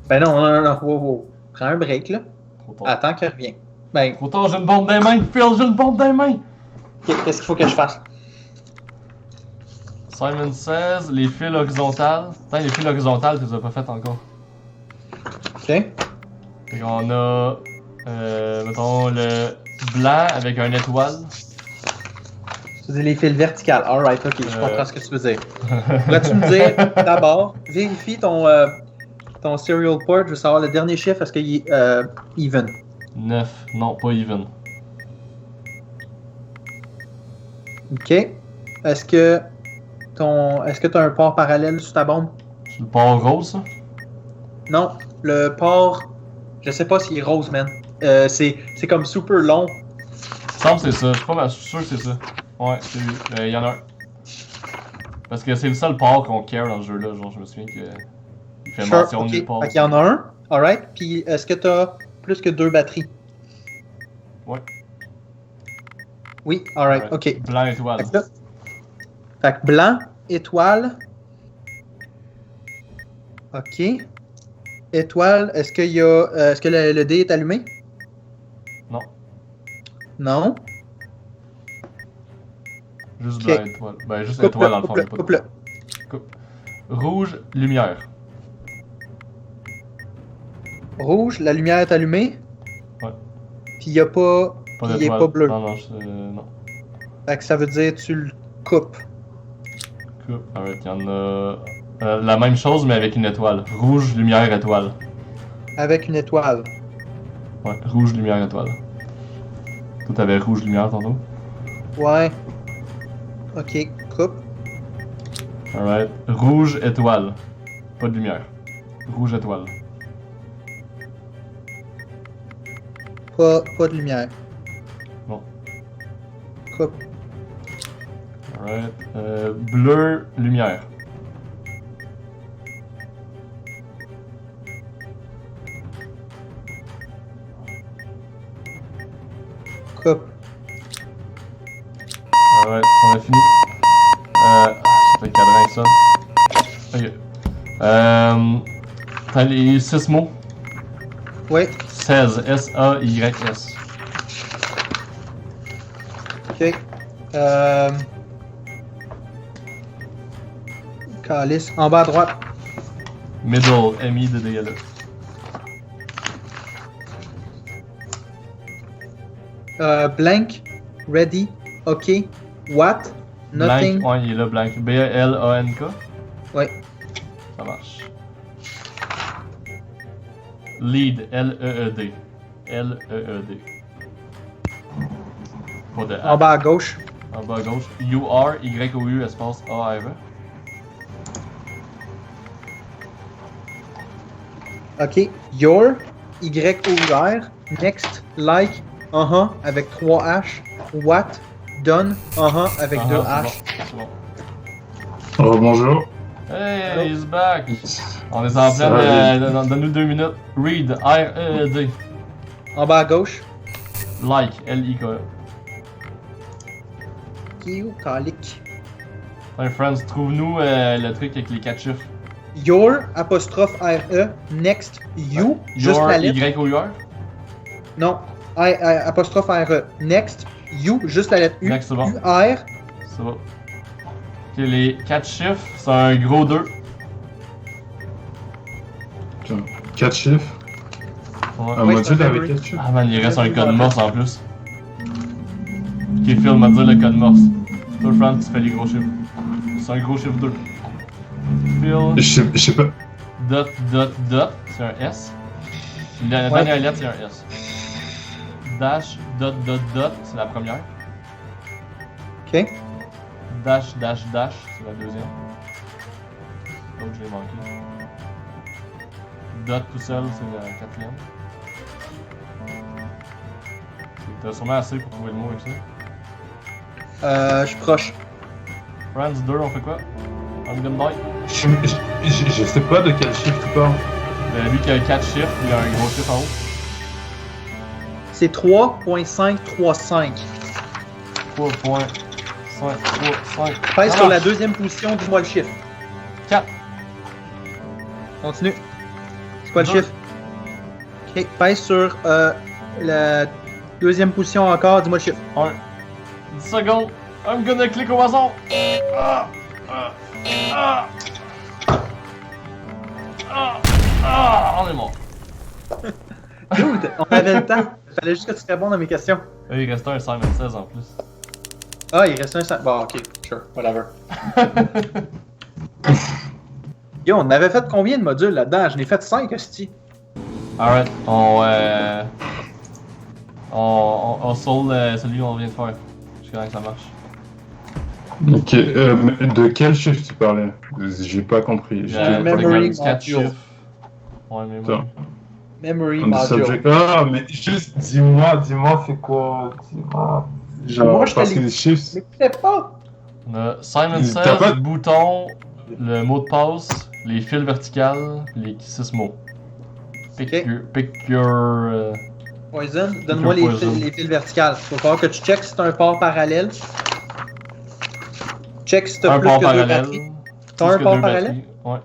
Ben non, wow. Prends un break là. Trop tard. Attends qu'il revienne. Ben, Trop tard, j'ai une bombe dans les mains. Phil, j'ai une bombe dans les mains. qu'est-ce qu'il faut que je fasse? Simon 16, les fils horizontales. Attends, les fils horizontales, tu les as pas faites encore. Ok. Fait qu'on a, mettons, le blanc avec un étoile. Tu dis les fils verticales. Alright, ok, je Euh. comprends ce que tu veux dire. Pourrais-tu me dire, d'abord, vérifie ton serial port, je veux savoir le dernier chiffre, est-ce qu'il est even? 9, non, pas even. Ok. Est-ce que tu as un port parallèle sur ta bombe? C'est le port rose, ça? Non, le port, je sais pas s'il est rose, man. C'est comme super long. Il me semble que c'est ça, je suis pas mal sûr que c'est ça. Ouais, c'est lui. Il y en a un. Parce que c'est le seul port qu'on care dans ce jeu-là, genre, je me souviens que. Il fait Sure, mention ok. du port. Fait qu'il y en a un, alright. Puis est-ce que tu as plus que 2 batteries? Ouais. Oui, alright, Ouais. ok. Blanc étoile. Fait que blanc, étoile. Ok. Étoile, est-ce qu'il y a. Est-ce que le dé est allumé? Non. Non. Juste Ok. blanc étoile. Ben, juste Coupe-le, étoile dans le fond. coupe-le, y a pas de- coupe-le. Coupe. Rouge, lumière. Rouge, la lumière est allumée. Ouais. Puis il n'y a pas. Pas Il est d'étoile. pas bleu. Non, non. Fait que ça veut dire tu le coupes. Coupe. Alright, il y en a. La même chose, mais avec une étoile. Rouge, lumière, étoile. Avec une étoile. Ouais, rouge, lumière, étoile. Toi, t'avais rouge, lumière tantôt. Ouais. Ok, coupe. Alright. Rouge, étoile. Pas de lumière. Rouge, étoile. Pas de lumière. Non. Coupe. Alright. Bleu, lumière. Coupe. Alright, on a fini. Ça fait cadran ça. Ok. T'as les 6 mots. Oui. 16. S-A-Y-S. Ok. Calice. En bas à droite. Middle, M-I-D-D-L-E. Blank. Ready. Ok. What? Nothing. Blank, ouais, il est là, blank. B-L-A-N-K. Ouais. Ça marche. Lead, L-E-E-D. L-E-E-D. Pas de A. En bas à gauche. En bas à gauche. U-R, Y-O-U, espace A-R-E. Ok. Your. Y-O-U-R. Next. Like. Avec 3 H. What? Done. Avec 2 Ah, H. c'est bon. Oh, bonjour. Hey, he's back! On est en Ça plein, va. donne-nous 2 minutes. Read, R-E-D. En bas à gauche. Like, L-I-K-E. You, calique. Hey friends, trouve-nous le truc avec les 4 chiffres. Your, apostrophe R-E. Next. You. Juste Your, la lettre. Y-O-U-R. Non. Apostrophe R-E. Next. You. Juste la lettre U. Next, c'est bon. U-R. Ça va. Ok, les 4 chiffres, c'est un gros 2. 4 chiffres. Ouais. Un Oui, module c'est un avec memory. 4 chiffres. Ah man, il reste un code morse en plus. Ok, Phil m'a dit le code morse. Toi, Frank, tu fais les gros chiffres. C'est un gros chiffre 2. Phil, Je sais pas. dot, c'est un S. La Ouais. dernière lettre, c'est un S. Dash, dot, c'est la première. Ok. Dash, c'est la deuxième. L'autre, je l'ai manqué. Dot tout seul, c'est la quatrième. T'as sûrement assez pour trouver le mot avec ça. Je suis proche. Friends 2, on fait quoi? I'm gonna die. Je sais pas de quel chiffre tu parles. Lui qui a 4 chiffres, il a un gros chiffre en haut. C'est 3.535. 3.535. Pèse sur la deuxième position, dis-moi le chiffre. 4. Continue. C'est quoi le Deux. chiffre? Ok, pèse sur la deuxième position encore, dis-moi le chiffre. 1. 10 secondes. I'm gonna click au hasard. On est mort. Dude, on avait le temps. Fallait juste que tu répondes à mes questions. Et il restait un Simon 16 en plus. Ah, il reste un... Bon, ok, sure, whatever. Yo, on avait fait combien de modules là-dedans? Je n'ai fait 5, hostie. Alright, on sold celui qu'on vient de faire. Je sais comment que ça marche. Ok, mais de quel chiffre tu parlais? J'ai pas compris. Memory c'est 4 module. chiffres. Ouais, mais Attends. Memory On dit module. subject. Ah, mais juste dis-moi, c'est quoi? Dis-moi. Genre, Moi, je te parce que l'ai- les chiffres. Mais peut-être pas. On a Simon T'as 16, pas- bouton, le mot de passe, les fils verticales, les 6 mots. Pick Ok. your Poison, donne-moi les Poison. fils verticales. Il va falloir que tu checkes si c'est un port parallèle. Check si t'as un plus port que deux parallèle. batteries. T'as plus un que port deux parallèle? batteries. Ouais.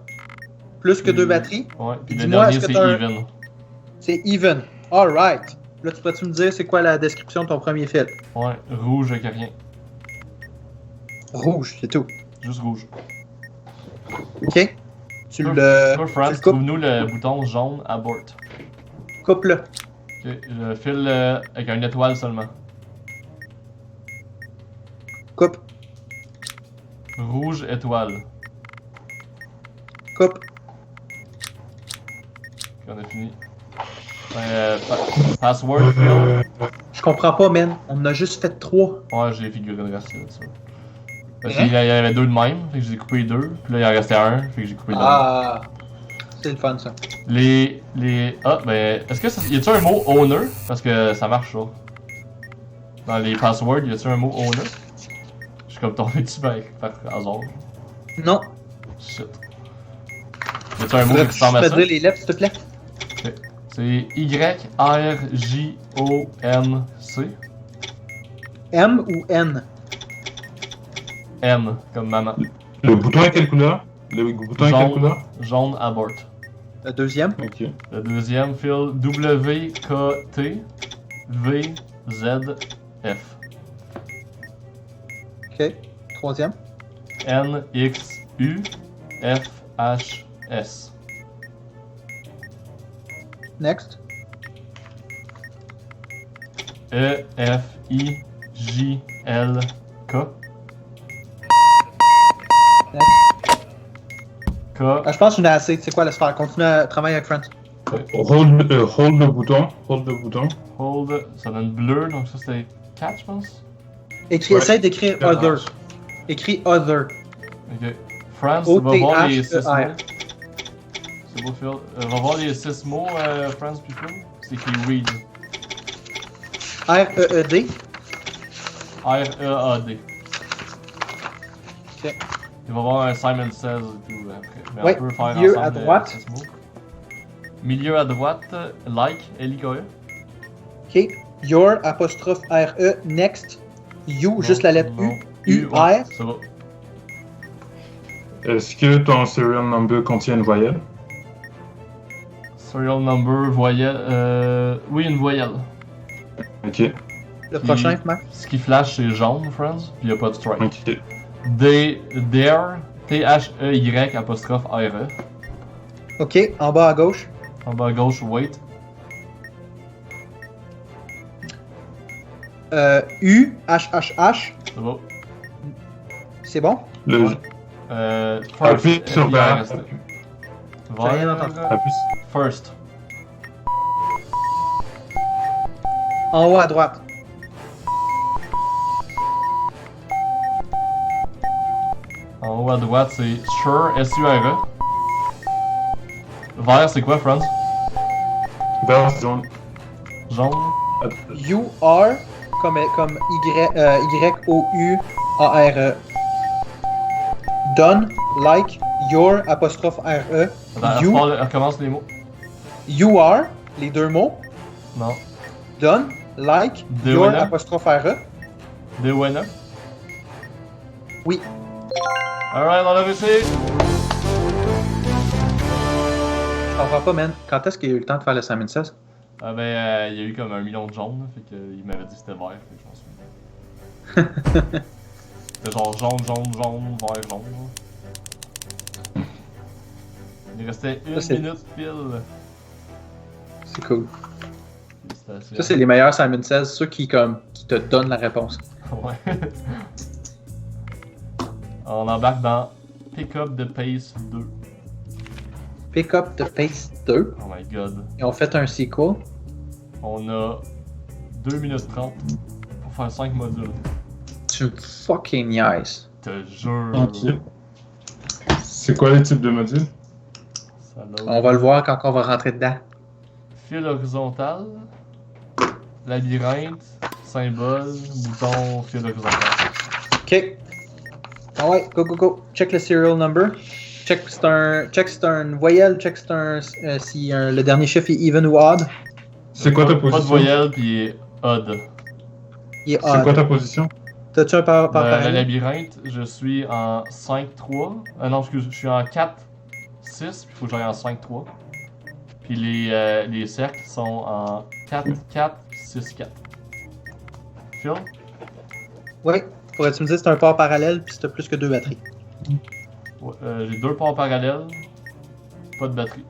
Plus que deux batteries. Ouais, puis le Dis-moi, dernier est-ce que c'est t'as un- even. C'est even. Alright. Là, tu peux-tu me dire c'est quoi la description de ton premier fil? Ouais, rouge avec rien. Rouge, c'est tout. Juste rouge. Ok? Tu Toi, le, Toi, tu France, le coupes, trouve-nous le bouton jaune abort. coupe-le. Ok, je file avec une étoile seulement. Coupe, Rouge étoile. coupe. Ok, on a fini. Password field. Je comprends pas, man. On en a juste fait 3. Ouais, j'ai figuré le reste, c'est ça. Parce Vrai? qu'il y avait 2 de même, fait que j'ai coupé les 2. Puis là, il en restait un, fait que j'ai coupé le Ah. C'est le fun, ça. Ah, ben, est-ce que y a-tu un mot owner? Parce que ça marche, ça. Dans les passwords, y a-tu un mot owner? Je suis comme tombé dessus par hasard. Non. Shit. Y a-tu un mot Pourrais-tu qui ressemble à me ça? dire les lettres, s'il te plaît? C'est Y-R-J-O-N-C. M ou N? N, comme maman. Le bouton est quelle couleur? Le bouton est quelle Jaune, couleur? jaune abort. Le deuxième? Ok. Le deuxième fil W-K-T-V-Z-F. Ok. Troisième? N-X-U-F-H-S. Next. E-F-I-J-L-K. Next. K. Ah, je pense que j'en ai assez. C'est quoi, laisse faire. Continue à travailler avec Friends. Hold le bouton. Hold le bouton. Hold. Ça donne bleu, donc ça c'était 4, je pense. Écris, Ouais. essaye d'écrire Ça other. marche. Écris other. Ok. France, va voir les 6 O-T-H-E-R. mots. C'est beau, Phil. Va voir les 6 mots, France puis Phil. C'est écrit read. R-E-E-D. R-E-A-D. Ok. Il va voir un Simon 16 et tout après. Mais Ouais, on peut faire milieu ensemble à droite. 6 mots. Milieu à droite, like, L-I-K-E. Ok. Your apostrophe R-E. Next. You, juste la lettre Non. U. U, U-R. ouais, ça va. Est-ce que ton serial number contient une voyelle? Serial number, voyelle. Oui, une voyelle. Ok. Le Puis- prochain, Mac. Ce qui flash, c'est jaune, friends, puis il n'y a pas de strike. Ok. There, T-H-E-Y apostrophe R-E. Ok. En bas à gauche. En bas à gauche, wait. U-H-H-H. Ça va. C'est bon? Le... Ouais. Appuie sur puis il en vert. restait. J'ai rien entendu. Appuie. First. En haut à droite. En haut à droite, c'est sure, S-U-R-E. Vert, c'est quoi, friends? Vert, jaune. Jaune. You are comme Y-O-U-A-R-E. Done like your apostrophe R-E. Attends, You, recommence les mots. you are, les deux mots. Non. Done, like De your winner? apostrophe RE. The winner? Oui. Alright, on a réussi! Je comprends pas, man. Quand est-ce qu'il y a eu le temps de faire le Simon Says? Ah ben, il y a eu comme 1 million de jaunes, là, fait qu'il m'avait dit que c'était vert, fait que je m'en souviens. C'était genre jaune, vert, jaune. Là. Il restait une c'est- minute pile. C'est cool. Félicitations. Ça, c'est les meilleurs Simon Says, ceux qui te donnent la réponse. Ouais. On embarque dans Pick Up the Pace 2. Pick Up the Pace 2. Oh my god. Ils ont fait un sequel. On a 2 minutes 30 pour faire 5 modules. Tu me fucking niaises. Te jure. Ok. C'est quoi les types de modules? Ça load. On va le voir quand on va rentrer dedans. Fil horizontal, labyrinthe, symbole, bouton, fil horizontal. Ok. Ah ouais, go. Check le serial number. Check si c'est un voyelle, check si le dernier chiffre est even ou odd. C'est quoi ta Pas de position? voyelle puis odd. Il est C'est quoi odd. ta position? T'as-tu un par Le parallèle? labyrinthe, je suis en 5-3. Non, excuse, je suis en 4-6, puis il faut que j'aille en 5-3. Puis les cercles sont en 4-4-6-4. Phil? Oui. Pourrais-tu me dire si c'est un port parallèle puis si t'as plus que 2 batteries? Ouais, j'ai 2 ports parallèles, pas de batterie.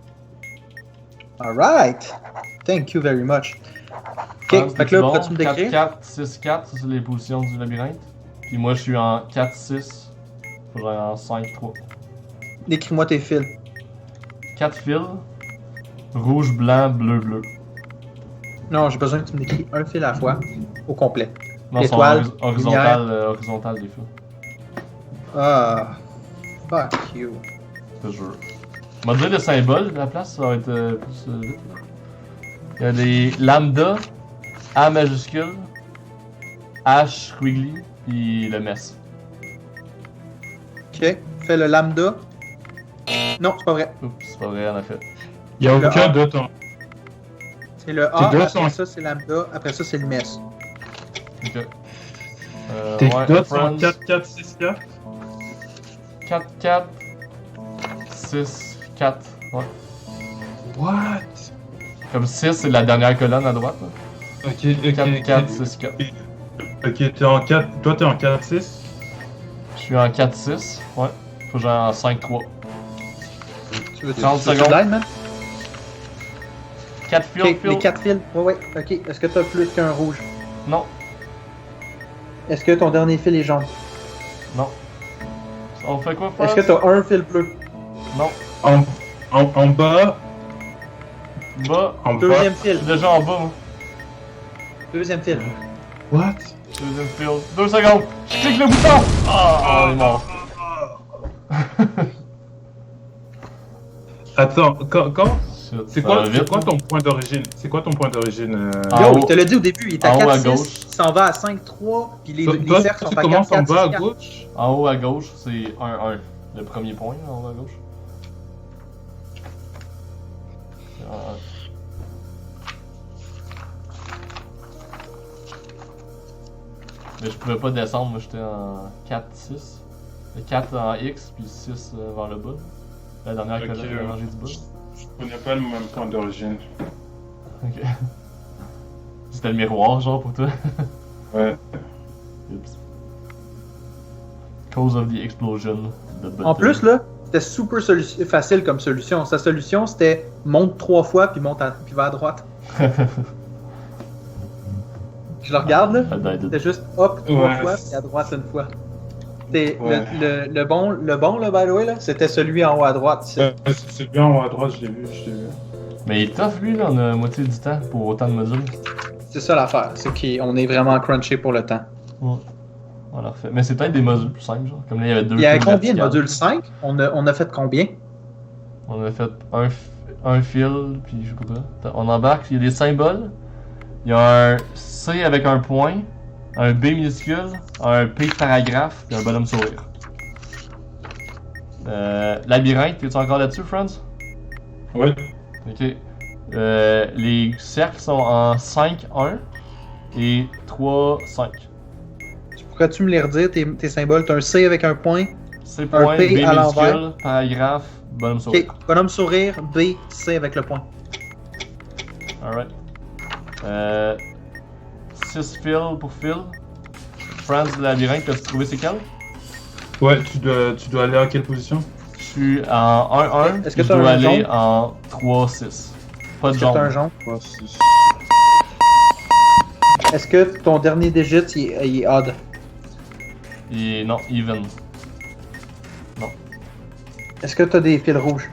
Alright. Thank you very much. Franz, Ok, fait que là, bon? pourrais-tu me décrire? 4-4-6-4, ça c'est les positions du labyrinthe. Puis moi je suis en 4-6, faut que j'aille en 5-3. Décris-moi tes fils. 4 fils, rouge, blanc, bleu, bleu. Non, j'ai besoin que tu me décris un fil à la fois, au complet. Non, c'est Étoile, horizontal les fils. Ah, fuck you. Je te jure. On va dire le symbole de la place, ça va être plus vite. Là. Il y a des lambda, A majuscule, H squiggly, puis le mess. Ok, fais le lambda. Non, c'est pas vrai. Oups, c'est pas vrai en effet. Il n'y a Le aucun A. d'autre. C'est le A, Tes dots après sont- ça c'est lambda, après ça c'est le mess. Ok. Tes Ouais, dots sont friends. 4, 4, 6, 4. 4, 4, 6, 4. Ouais. What? Comme 6, c'est la dernière colonne à droite. Là. Ok, 4, 4, 6, 4. Ok, t'es en 4. Toi, t'es en 4, 6. Je suis en 4, 6. Ouais. Faut que j'aille en 5, 3. Tu veux 30 tu veux secondes. l'aide, man? 4 fils, Ok, fils. les 4 fils. Ouais. Ok, est-ce que t'as plus qu'un rouge? Non, Est-ce que ton dernier fil est jaune? non. On fait quoi, Franz? Est-ce que t'as un fil bleu? Non. En bas. Bas. En bas. Deuxième Je fil. suis déjà en bas, moi. Deuxième fil. What? Deuxième fil. 2 secondes. Je clique le bouton. Ah, il est mort. Attends, quand? Shit, C'est ça quoi, va c'est vite, quoi là. ton point d'origine? C'est quoi ton point d'origine? En Yo, haut. il te l'a dit au début, il est En à haut à 4-6, gauche. il s'en va à 5-3, puis les Toi, cercles tu sont à commences 4, en 4, bas 6, à 4. gauche? En haut à gauche, c'est 1-1. Le premier point, en haut à gauche. C'est 1-1. Mais je pouvais pas descendre, moi j'étais en 4-6. Le 4 en X, puis 6 vers le bas. La dernière Ok, colonne, la rangée du bas. Je connais pas le même point d'origine. Ok. C'était le miroir, genre, pour toi. Ouais. Oups. Cause of the explosion. En plus, là, c'était super facile comme solution. Sa solution, c'était monte 3 fois, puis puis va à droite. Je le regarde, là. C'était juste hop 3 Ouais. fois, puis à droite une fois. C'est Ouais. le bon, là, by the way, là, c'était celui en haut à droite. ici. C'est bien en haut à droite, je l'ai vu. Mais il est tough, lui, là, on a moitié du temps pour autant de modules. C'est ça l'affaire, c'est qu'on est vraiment crunché pour le temps. Ouais. On l'a refait. Mais c'est peut-être des modules plus simples, genre. Comme là, il y avait 2 Il y a fils combien de verticales. modules 5? On a fait combien? On a fait un fil, puis je sais pas quoi. On embarque, il y a des symboles. Il y a un C avec un point, un B minuscule, un P de paragraphe, puis un bonhomme sourire. Labyrinthe, es-tu encore là-dessus, Franz? Ouais. Ok. Les cercles sont en 5-1. et 3, 5. Pourrais-tu me les redire, tes symboles? T'as un C avec un point. C point, P B à minuscule, l'envers. paragraphe, bonhomme sourire. Ok, bonhomme sourire, B, C avec le point. Alright. 6 fils pour Phil. Franz de labyrinthe, t'as-tu trouvé c'est quel? Ouais, tu dois aller à quelle position? Je suis en 1-1, Est-ce que je t'as dois un aller jaune? en 3-6. Pas de Est-ce que t'as un jaune. jaune? 3, 6. Est-ce que ton dernier digit, il est odd? Et non, even. Est-ce que t'as des fils rouges?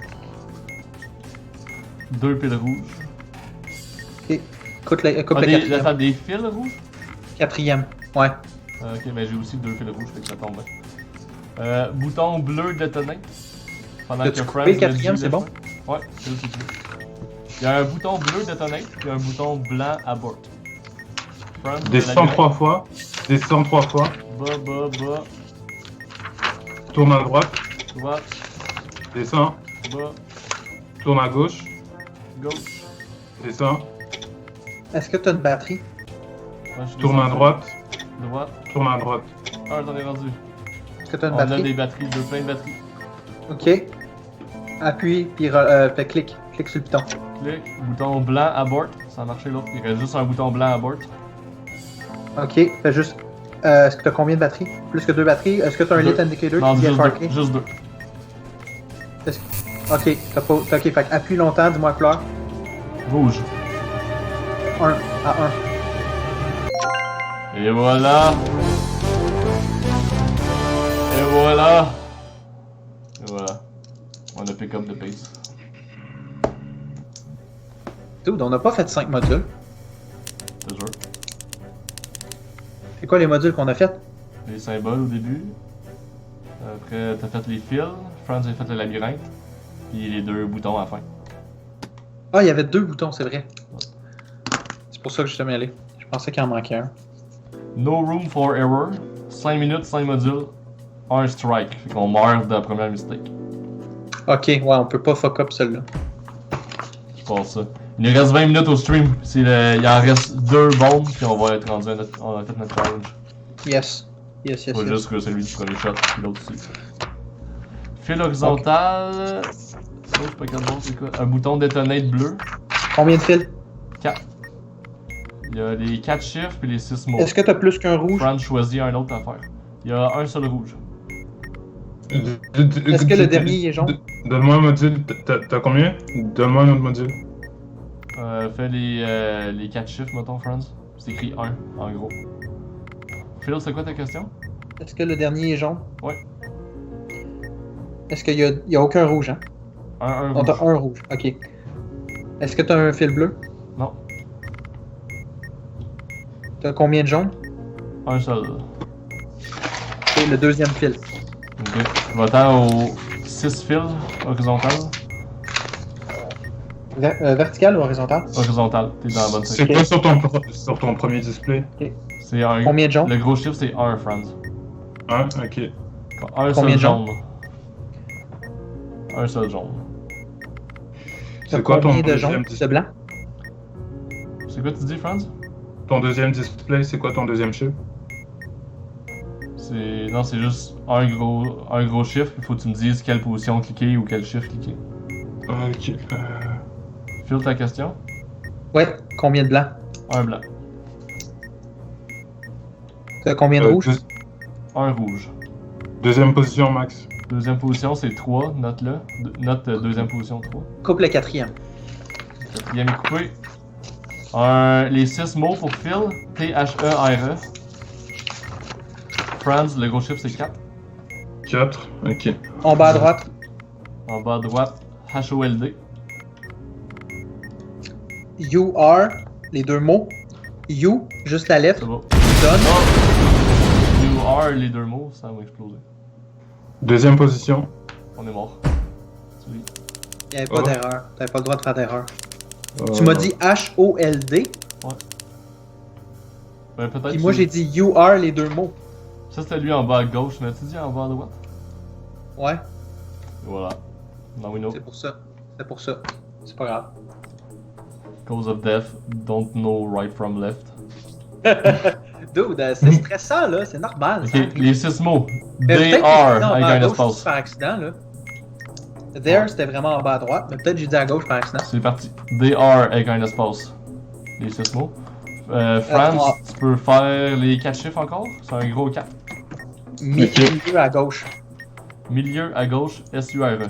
2 piles rouges. Coupe le Attends, quatrième. des fils rouges? Quatrième, ouais. Ok, ben j'ai aussi 2 fils rouges, fait que ça tombe bien. Bouton bleu détonné. Pendant T'as-tu que coupé Franz le me quatrième, dit c'est bon? Ouais, c'est aussi tout. Il y a un bouton bleu détonné, puis un bouton blanc abort. Franz de Descends labyrinthe. 3 fois. Descends 3 fois. Bas. Tourne à droite. Droite, Descends. bas, Tourne à gauche. gauche. Descends. Est-ce que t'as une batterie? Ouais, je suis Tourne à descendu. droite. Droite. Tourne à droite. Ah, j'en ai rendu. Est-ce que t'as une On a batterie? des batteries, plein de batteries. Ok. Appuie, puis fait clic. Clic sur le piton. Clic, bouton blanc abort. Ça a marché là. Il reste juste un bouton blanc abort. Ok, fais juste. Est-ce que t'as combien de batteries? Plus que 2 batteries? Est-ce que t'as un Deux. lit indicator Non, qui vient juste marquer? deux. Juste deux. Ok, t'as pas. Ok, fait que appuie longtemps, dis-moi la couleur. Rouge. 1 à 1. Et voilà. Et voilà. Et voilà. On a pick up the pace. Dude, on n'a pas fait 5 modules. C'est sûr. C'est quoi les modules qu'on a fait? Les symboles au début. Après, t'as fait les fils. Franz a fait le labyrinthe. Puis les 2 boutons à la fin. Ah, il y avait 2 boutons, c'est vrai. C'est pour ça que je suis mêlé. Je pensais qu'il en manquait un. No room for error. 5 minutes, 5 modules. Un strike. Fait qu'on meurt de la première mistake. Ok, ouais, on peut pas fuck up celle-là. Je pense ça. Il nous reste 20 minutes au stream. Il en reste 2 bombes. Puis on va être rendu à notre... On a fait notre challenge. Yes. Yes, yes, Pas yes. juste que celui du premier shot, puis l'autre aussi. Fil horizontal. Oh, c'est pas quel bon, c'est quoi? Un bouton détonate bleu. Combien de fils? 4. Il y a les 4 chiffres puis les 6 mots. Est-ce que t'as plus qu'un rouge? Franz choisit un autre affaire. Il y a un seul rouge. Est-ce que le dernier est jaune? Donne-moi un module. T'as combien? Donne-moi un autre module. Fais les 4 chiffres, mettons, Franz. C'est écrit 1, en gros. Phil, c'est quoi ta question? Est-ce que le dernier est jaune? Ouais. Est-ce qu'il y a aucun rouge, hein? Un On rouge. t'a un rouge, ok. Est-ce que t'as un fil bleu? Non, T'as combien de jaunes? un seul. Et le deuxième fil. Ok. Va-t'en aux 6 fils horizontal. Vertical ou horizontal? Horizontal, t'es dans la bonne C'est section. quoi sur ton premier display? C'est un. Combien de jaunes? Le gros chiffre, c'est 1, Franz. Ah, ok. Un Combien seul de jaune. Un seul jaune. T'as C'est quoi ton combien de deuxième jaunes? De display? blanc? C'est quoi tu dis, Franz? Ton deuxième display, c'est quoi ton deuxième chiffre? Non, c'est juste un gros chiffre. Il faut que tu me dises quelle position cliquer ou quel chiffre cliquer. Ok. File ta question. Ouais, combien de blanc? Un blanc. T'as combien de rouge? Un rouge. Deuxième position, Max. Deuxième position, c'est 3. Note-le. Note deuxième position 3. Coupe le quatrième. Quatrième est coupé. Les 6 mots pour Phil. T-H-E-R-E. Franz, le gros chiffre, c'est 4. 4. Ok. En bas à droite. En bas à droite, H-O-L-D. You are, les deux mots. You, juste la C'est lettre. bon. Done. Oh! You are, les 2 mots, ça va exploser. Deuxième position. On est mort. Celui. Il n'y avait pas Oh. d'erreur. T'avais pas le droit de faire d'erreur. Tu m'as dit H-O-L-D. Ben, peut-être. Puis moi, j'ai dit you are, les deux mots. Ça, c'était lui en bas à gauche, mais tu dis en bas à droite? Ouais, Et voilà. Now we know. c'est pour ça. C'est pour ça. C'est pas grave. Cause of death, don't know right from left. Dude, c'est stressant, là. C'est normal. Ok, ça arrive. les 6 mots. Mais They peut-être que are j'ai dit en avec bas à un gauche espace. par accident, là. There, c'était vraiment en bas à droite, mais peut-être que j'ai dit à gauche par accident. C'est parti. They are avec un espace. Les 6 mots. France, trois. tu peux faire les 4 chiffres encore? C'est un gros 4. Milieu à gauche. Milieu à gauche, S-U-R-E.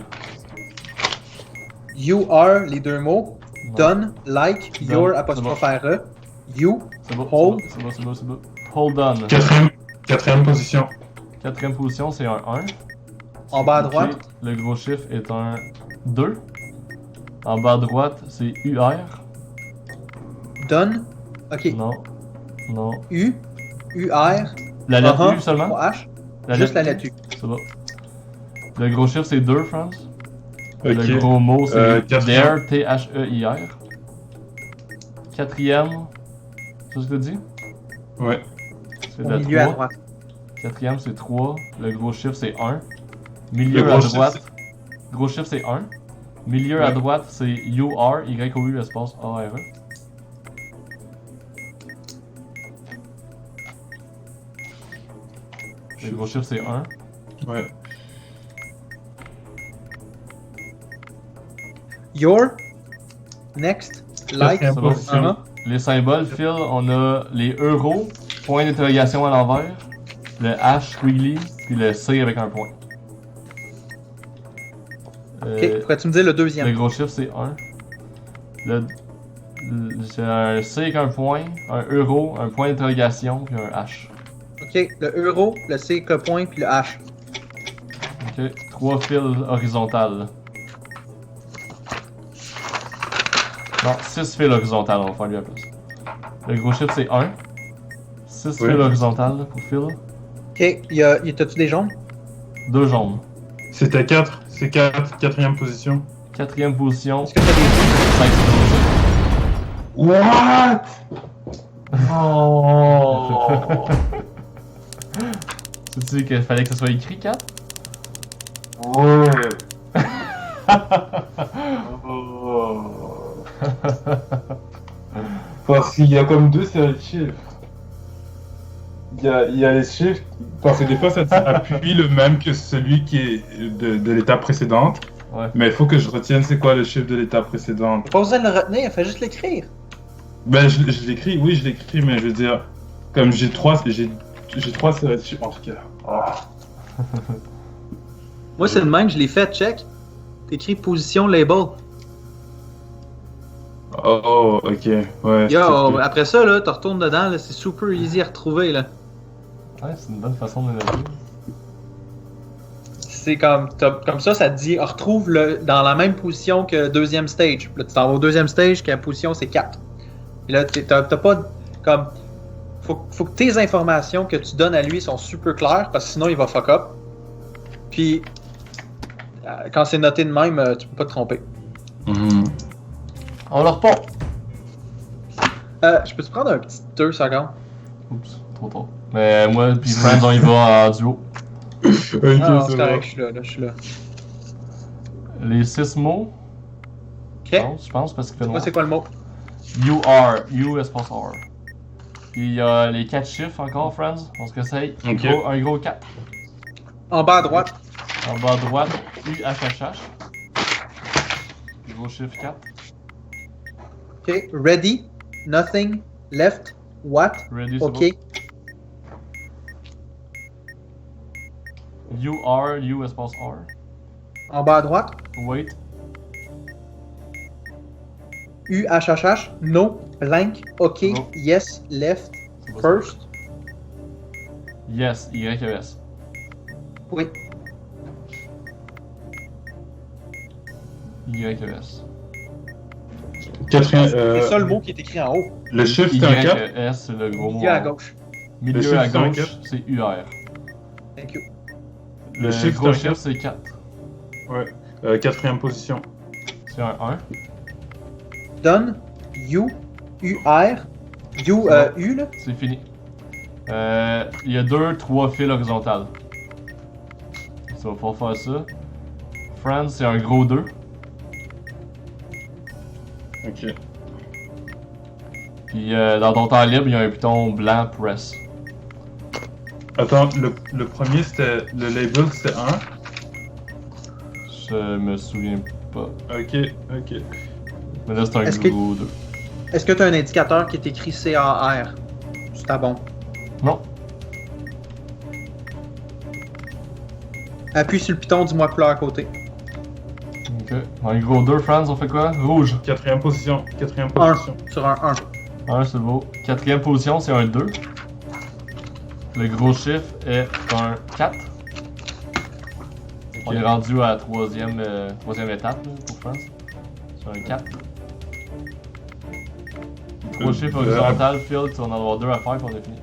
You are, les deux mots. Non. Done, like, Done, your, c'est apostrophe R-E. You, C'est beau, Hold. c'est beau, c'est beau, c'est beau. Hold on. Quatrième position. Quatrième position, c'est un 1. en bas à droite. Ok, le gros chiffre est un 2. En bas à droite, c'est UR. Done, ok. Non. Non. U, UR, La lettre uh-huh, U seulement? H, juste la lettre U. C'est bon. Le gros chiffre, c'est 2, France. Ok. Le gros mot, c'est quatrième. there, T-H-E-I-R. Quatrième, c'est ce que tu dis? Ouais. C'est Au le milieu à 3. droite. Quatrième, c'est 3. Le gros chiffre, c'est 1. Le Milieu gros à chiffre, droite. Gros chiffre, c'est 1. Milieu à Ouais. droite, c'est U-R, Y-O-U, espace A-R-E. Le gros chiffre, c'est 1. Ouais. Your, next, like, Quatrième C'est bon. position. uh-huh. Les symboles, Phil, on a les euros, point d'interrogation à l'envers, le H squiggly, puis le C avec un point. Ok, pourrais-tu me dire le Le deuxième? gros chiffre, c'est 1. C'est un C avec un point, un euro, un point d'interrogation, puis un H. Ok, le euro, le C, que point, puis le H. Ok, 3 fils horizontales. Non, 6 fils horizontales, on va faire lui à place. Le gros chiffre, c'est 1. 6 Oui. fils horizontales pour Phil. Ok, t'as-tu des jaunes? 2 jaunes. C'était 4. C'est 4. Quatrième position. Quatrième position, Est-ce que t'as des 5 What? Oh. Tu dis qu'il fallait que ce soit écrit 4? Ouais. Oh. Parce qu'il y a comme deux séries de chiffres. Il y a les chiffres, parce que des fois ça appuie le même que celui qui est de l'étape précédente. Ouais. Mais il faut que je retienne c'est quoi le chiffre de l'étape précédente. Pas besoin de le retenir, fais juste l'écrire. Ben je l'écris, oui je l'écris, mais je veux dire, comme j'ai trois séries de chiffres en tout cas. Oh. Moi, c'est le même, je l'ai fait, check. T'écris position label. Oh, ok, ouais. Yo, après ça, là, tu retournes dedans, là, c'est super easy à retrouver, là. Ouais, c'est une bonne façon de le dire. C'est comme ça, ça te dit, retrouve-le dans la même position que deuxième stage. Puis là, tu t'en vas au deuxième stage, que la position, c'est 4. Et là, t'as pas, comme, faut que tes informations que tu donnes à lui sont super claires, parce que sinon, il va fuck up. Puis, quand c'est noté de même, tu peux pas te tromper. Mhm. On le repart! Je peux-tu prendre un petit 2 secondes? Oups, trop tôt. Mais moi puis Friends, on y va en duo. Ok, Ah, c'est c'est correct, bon. je suis là. Les 6 mots, Ok. je pense, parce qu'il fait Moi, noir. c'est quoi le mot? You are, you espace R. Puis il y a les 4 chiffres encore, Friends. On se réessaye. Ok. Un gros 4. En bas à droite. En bas à droite, UHHH. Gros chiffre 4. Ok. Ready, nothing, left, what? Ready, c'est Ok. bon. You are, you espace R. En bas à droite. Wait. UHHH, no, blank, ok, No. yes, left, C'est bon, first. Yes, YES. Oui. YES. Quatrième, C'est ça le mot qui est écrit en haut. le chiffre c'est un 4. YES, c'est le gros mot. Milieu à en haut. gauche. Milieu chiffre, à c'est un gauche, quatre. c'est UR. Thank you. Le chiffre, gros c'est un chiffre, c'est 4. Ouais. Quatrième position. C'est un 1. Done, you, UR, you, Ouais. U là. C'est fini. Il y a 3 fils horizontales. Ça va pouvoir faire ça. Friends, c'est un gros 2. Ok. Puis dans ton temps libre, il y a un bouton blanc press. Attends, le premier c'était. Le label c'était 1. Je me souviens pas. Ok. Mais là, c'est un Est-ce que- gros 2. Est-ce que tu as un indicateur qui est écrit CAR sur ta bombe? Non. Appuie sur le piton, dis-moi la couleur à côté. Ok. Dans les gros 2, Franz, on fait quoi? Rouge. Quatrième position. 1 sur un 1. Un, c'est beau. Quatrième position, c'est un 2. Le gros chiffre est un 4. On est rendu à la troisième étape là, pour France. C'est un 4. Le gros chiffre horizontal, Phil, tu vas en avoir 2 à faire pour on est fini.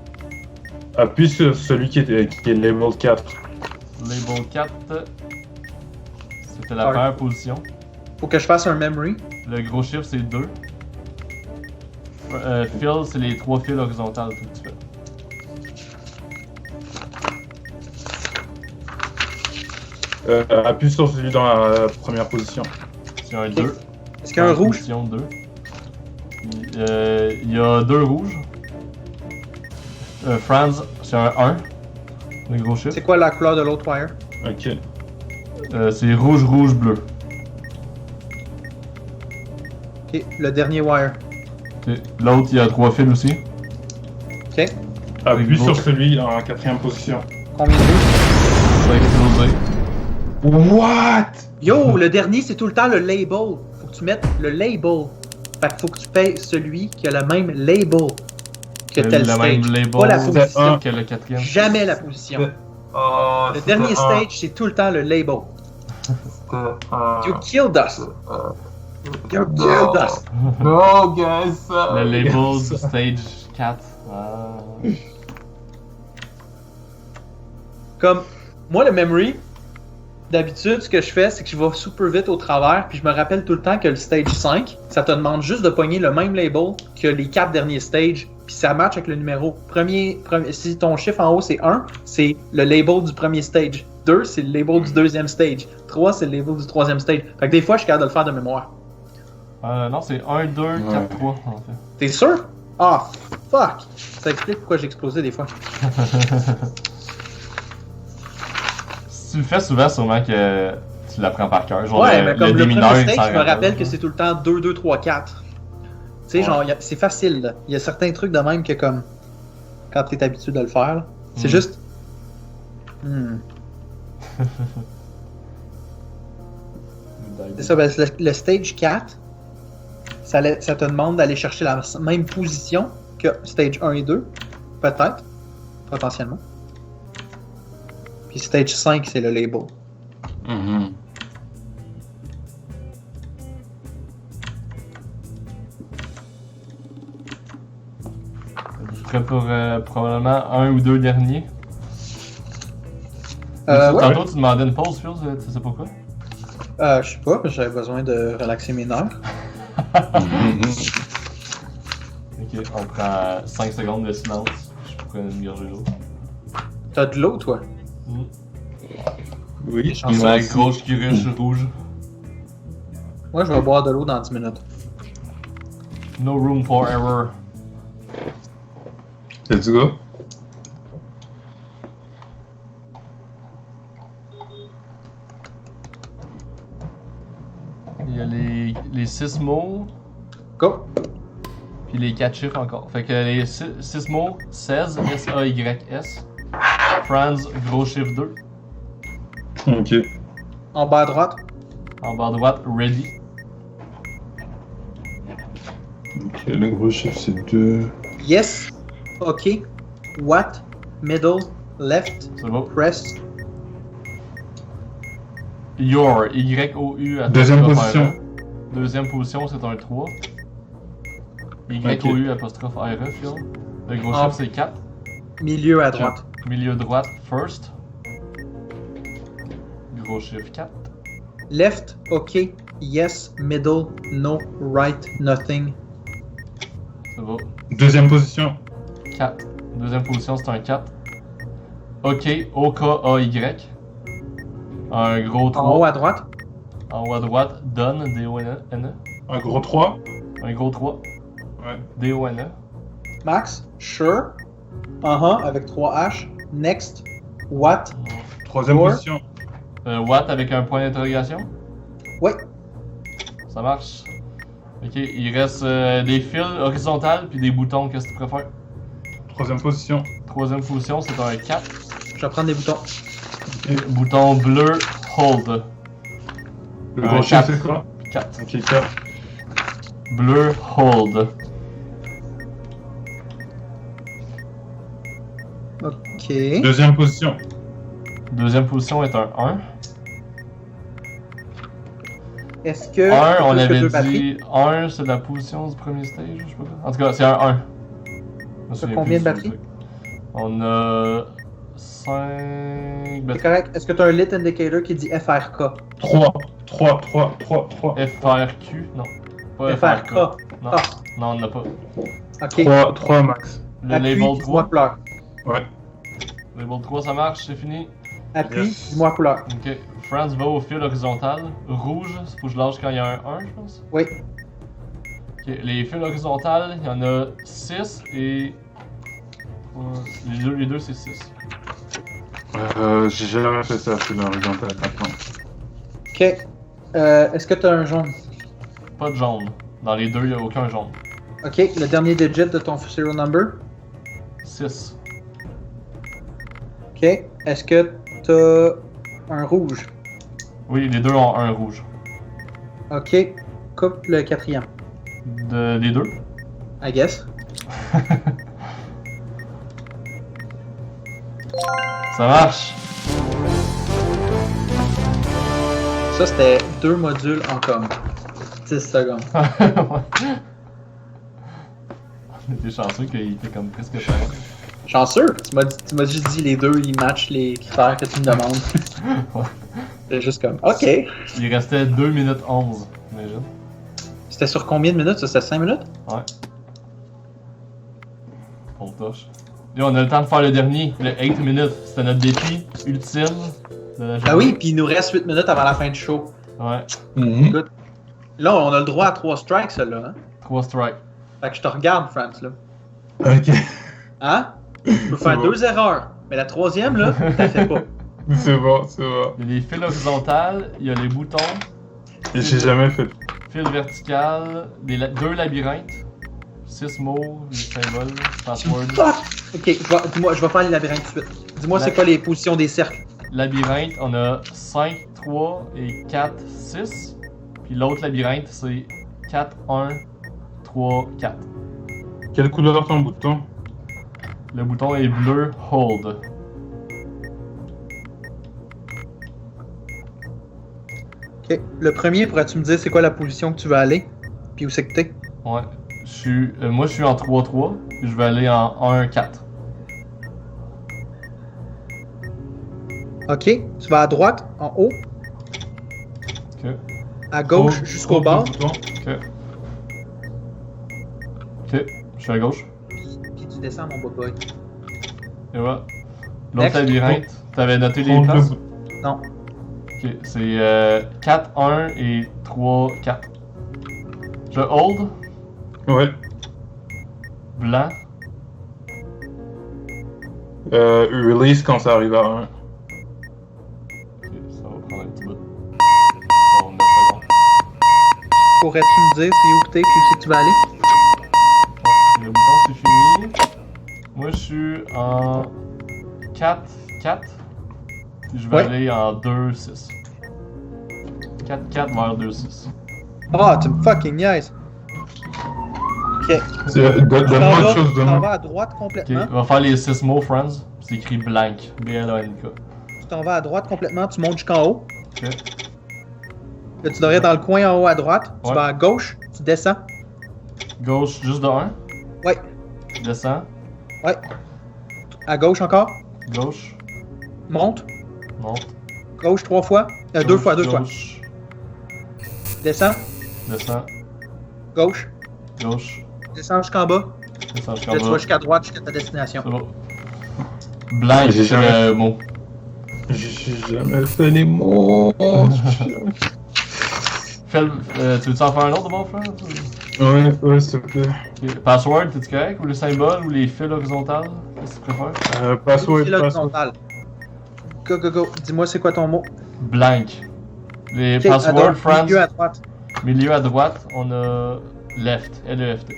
Appuie sur celui qui est label 4. Label 4, c'était la Ouais. première position. Faut que je fasse un memory. Le gros chiffre, c'est 2. Phil, c'est les 3 fils horizontales que tu fais. Appuie sur celui dans la première position. C'est un 2. Est-ce qu'il y a un rouge? Position 2. Il y a 2 rouges. Franz, c'est un 1. Le gros chiffre. C'est quoi la couleur de l'autre wire? Ok. C'est rouge, rouge, bleu. Ok, le dernier wire. Ok. L'autre, il y a 3 fils aussi. Ok. Appuie beau. sur celui en quatrième position. Combien de rouges? Ça a explosé. What? Yo, le dernier, c'est tout le temps le label. Faut que tu mettes le label. Fait qu'il faut que tu payes celui qui a le même label que tel Le même stage. label Pas la position. que le quatrième. Jamais la position. Le dernier stage, c'est tout le temps le label. You killed us. You killed us. No, guys! Le label du stage 4. Ah. Comme, moi, le memory, d'habitude, ce que je fais, c'est que je vais super vite au travers, puis je me rappelle tout le temps que le stage 5, ça te demande juste de pogner le même label que les 4 derniers stages, puis ça match avec le numéro. Si ton chiffre en haut c'est 1, c'est le label du premier stage. 2, c'est le label du deuxième stage. 3, c'est le label du troisième stage. Fait que des fois, je suis capable de le faire de mémoire. Non, c'est 1, 2, 4, 3 en fait. T'es sûr? Ah, fuck! Ça explique pourquoi j'ai explosé des fois. Si tu le fais souvent, sûrement que tu l'apprends par cœur. Genre Ouais, mais comme le démineur, premier il stage, s'en je me rappelle rappelle. que c'est tout le temps 2, 2, 3, 4. Tu sais, Ouais. genre, c'est facile, là. Il y a certains trucs de même que, comme, quand t'es habitué de le faire, là, c'est Mm. juste. C'est ça, ben, le stage 4, ça te demande d'aller chercher la même position que stage 1 et 2, peut-être, potentiellement. Puis stage 5, c'est le label. Mhm. Je serais pour probablement un ou deux derniers. Ouais. Tantôt, tu demandais une pause, Phil, tu sais pourquoi? Je sais pas, parce que j'avais besoin de relaxer mes nerfs. Ok, on prend 5 secondes de silence. Je pourrais me gorger l'eau. T'as de l'eau, toi? Oui. On a la grosse qui riche rouge. Moi, je vais boire de l'eau dans 10 minutes. No room for error. Let's go. Il y a les 6 mots, Go! puis les 4 chiffres encore. Fait que les 6 mots, 16, S-A-Y-S. Franz, gros chiffre 2. Ok. En bas à droite. En bas à droite, ready. Ok, le gros chiffre c'est 2. Yes. OK. What? Middle. Left. C'est bon. Press. Your, Y-O-U. Deuxième apostrophe position. R-E. Deuxième position, c'est un 3. Y-O-U apostrophe R-E, Phil. Le gros Ah. chiffre, c'est 4. Milieu à droite. Milieu droite, first. Gros chiffre 4. Left. OK. Yes. Middle. No. Right. Nothing. C'est bon. Deuxième position. 4. Deuxième position, c'est un 4. OK, O-K-A-Y. Un gros 3. En haut à droite. En haut à droite, Done, D-O-N-E. Un gros 3. Un gros 3. Ouais. D-O-N-E. Max, sure. Avec 3 H. Next. What? Troisième Door. position. What avec un point d'interrogation? Oui. Ça marche. Ok, il reste des fils horizontales puis des boutons, qu'est-ce que tu préfères? Troisième position. Troisième position, c'est un 4. Je vais prendre des boutons. Bouton bleu, hold. Le Un gaucher, quatre. c'est quoi? 4. Ok, 4. Bleu, hold. Ok. Deuxième position. Deuxième position est un 1. Est-ce que. 1, on plus que avait deux batteries? dit 1, c'est la position du premier stage, je sais pas. En tout cas, c'est un 1. T'as combien de batteries? On a 5 C'est batteries. correct. Est-ce que tu as un lit indicator qui dit FRK? 3. FRQ? Non. Pas FRK. Non. Ah. Non, on n'a pas. Ok. 3 max. Le Appui, label dis-moi 3. couleur. Ouais. Label 3, ça marche, c'est fini. Appui, Yes. dis-moi couleur. Ok. Franz va au fil horizontal. Rouge, il faut que je lâche quand il y a un 1, je pense. Oui. Ok, les fils horizontales, il y en a 6 et. Les deux c'est 6. J'ai jamais fait ça, c'est l'horizontal maintenant. Ok. Est-ce que tu as un jaune? Pas de jaune. Dans les deux, il n'y a aucun jaune. Ok. Le dernier digit de ton serial number? 6. Ok. Est-ce que tu as un rouge? Oui, les deux ont un rouge. Ok. Coupe le quatrième. Des deux? I guess. Ça marche! Ça, c'était 2 modules en comme 10 secondes. On était chanceux qu'il était comme presque faire. Chanceux! Tu m'as juste dit les deux, ils matchent les critères que tu me demandes. Ouais. C'est juste comme, ok. Il restait 2 minutes 11, imagine. C'était sur combien de minutes? Ça, c'était 5 minutes? Ouais. On touche. Et on a le temps de faire le dernier, le 8 minutes. C'était notre défi ultime de la journée. Ah oui, puis il nous reste 8 minutes avant la fin du show. Ouais. Écoute, là, on a le droit à 3 strikes, celle-là. Hein? 3 strikes. Fait que je te regarde, France, là. Ok. Hein? Tu peux faire bon. 2 erreurs, mais la troisième, là, t'as fait pas. C'est bon, c'est bon. Il y a les fils horizontales, il y a les boutons, Et j'ai jamais fait. fil vertical, deux labyrinthes, 6 mots, les symboles, password. Fuck! Ok, dis-moi, je vais faire les labyrinthes tout de suite. Dis-moi, c'est quoi les positions des cercles? Labyrinthe, on a 5, 3 et 4, 6. Puis l'autre labyrinthe, c'est 4, 1, 3, 4. Quelle couleur ton bouton? Le bouton est bleu, hold. Ok. Le premier, pourrais-tu me dire c'est quoi la position que tu veux aller? Puis où c'est que t'es? Ouais. Moi, je suis en 3, 3. Je vais aller en 1, 4. Ok. Tu vas à droite, en haut, Ok. à gauche, Oh, jusqu'au oh, bas. bouton. Ok. Ok. Je suis à gauche. Puis tu descends, mon beau boy. Et voilà. Next. L'autre labyrinthe, t'avais noté les Hold le places? bouton. Non. Ok. C'est 4, 1 et 3, 4. Je hold. Ouais. Blanc. Release quand ça arrive à 1. Ok, ça va prendre un petit bout. Bon, 9 secondes. Pourrais-tu me dire c'est où que t'es puis où c'est que tu vas aller? Ouais, le bouton c'est fini. Moi je suis en 4, 4. Puis je vais Ouais. aller en 2, 6. 4, 4 vers 2, 6. Ah, tu me fucking niaises. Ok. Donne-moi autre chose, Tu t'en donne-moi. vas à droite Ok, complètement. on va faire les 6 mots, friends. C'est écrit blank. B-L-A-N-K. Tu t'en vas à droite complètement, tu montes jusqu'en haut. Ok. Là, tu devrais être dans le coin en haut à droite. Tu Ouais. vas à gauche, tu descends. Gauche, juste de 1. Ouais. Descends. Ouais. À gauche encore. Gauche. Monte. Monte. Gauche 3 fois. 2 fois, 2 fois. Gauche. Descends. Descends. Gauche. Gauche. Descends jusqu'en bas. Descends Là, jusqu'en tu vas bas. jusqu'à droite, jusqu'à ta destination. C'est bon. Blank, J'ai c'est jamais- le mot. J'ai jamais fait les mots. Tu veux-tu en faire un autre de bon, frère? Ouais, s'il te plaît. Ok, Password, t'es-tu correct? Ou le symbole ou les fils horizontales? Qu'est-ce que tu préfères? Password, Fil password. horizontal. Go, go, go. Dis-moi c'est quoi ton mot. Blank. Les Ok, password, à friends. milieu à droite. Milieu à droite, on a left, L-E-F-T.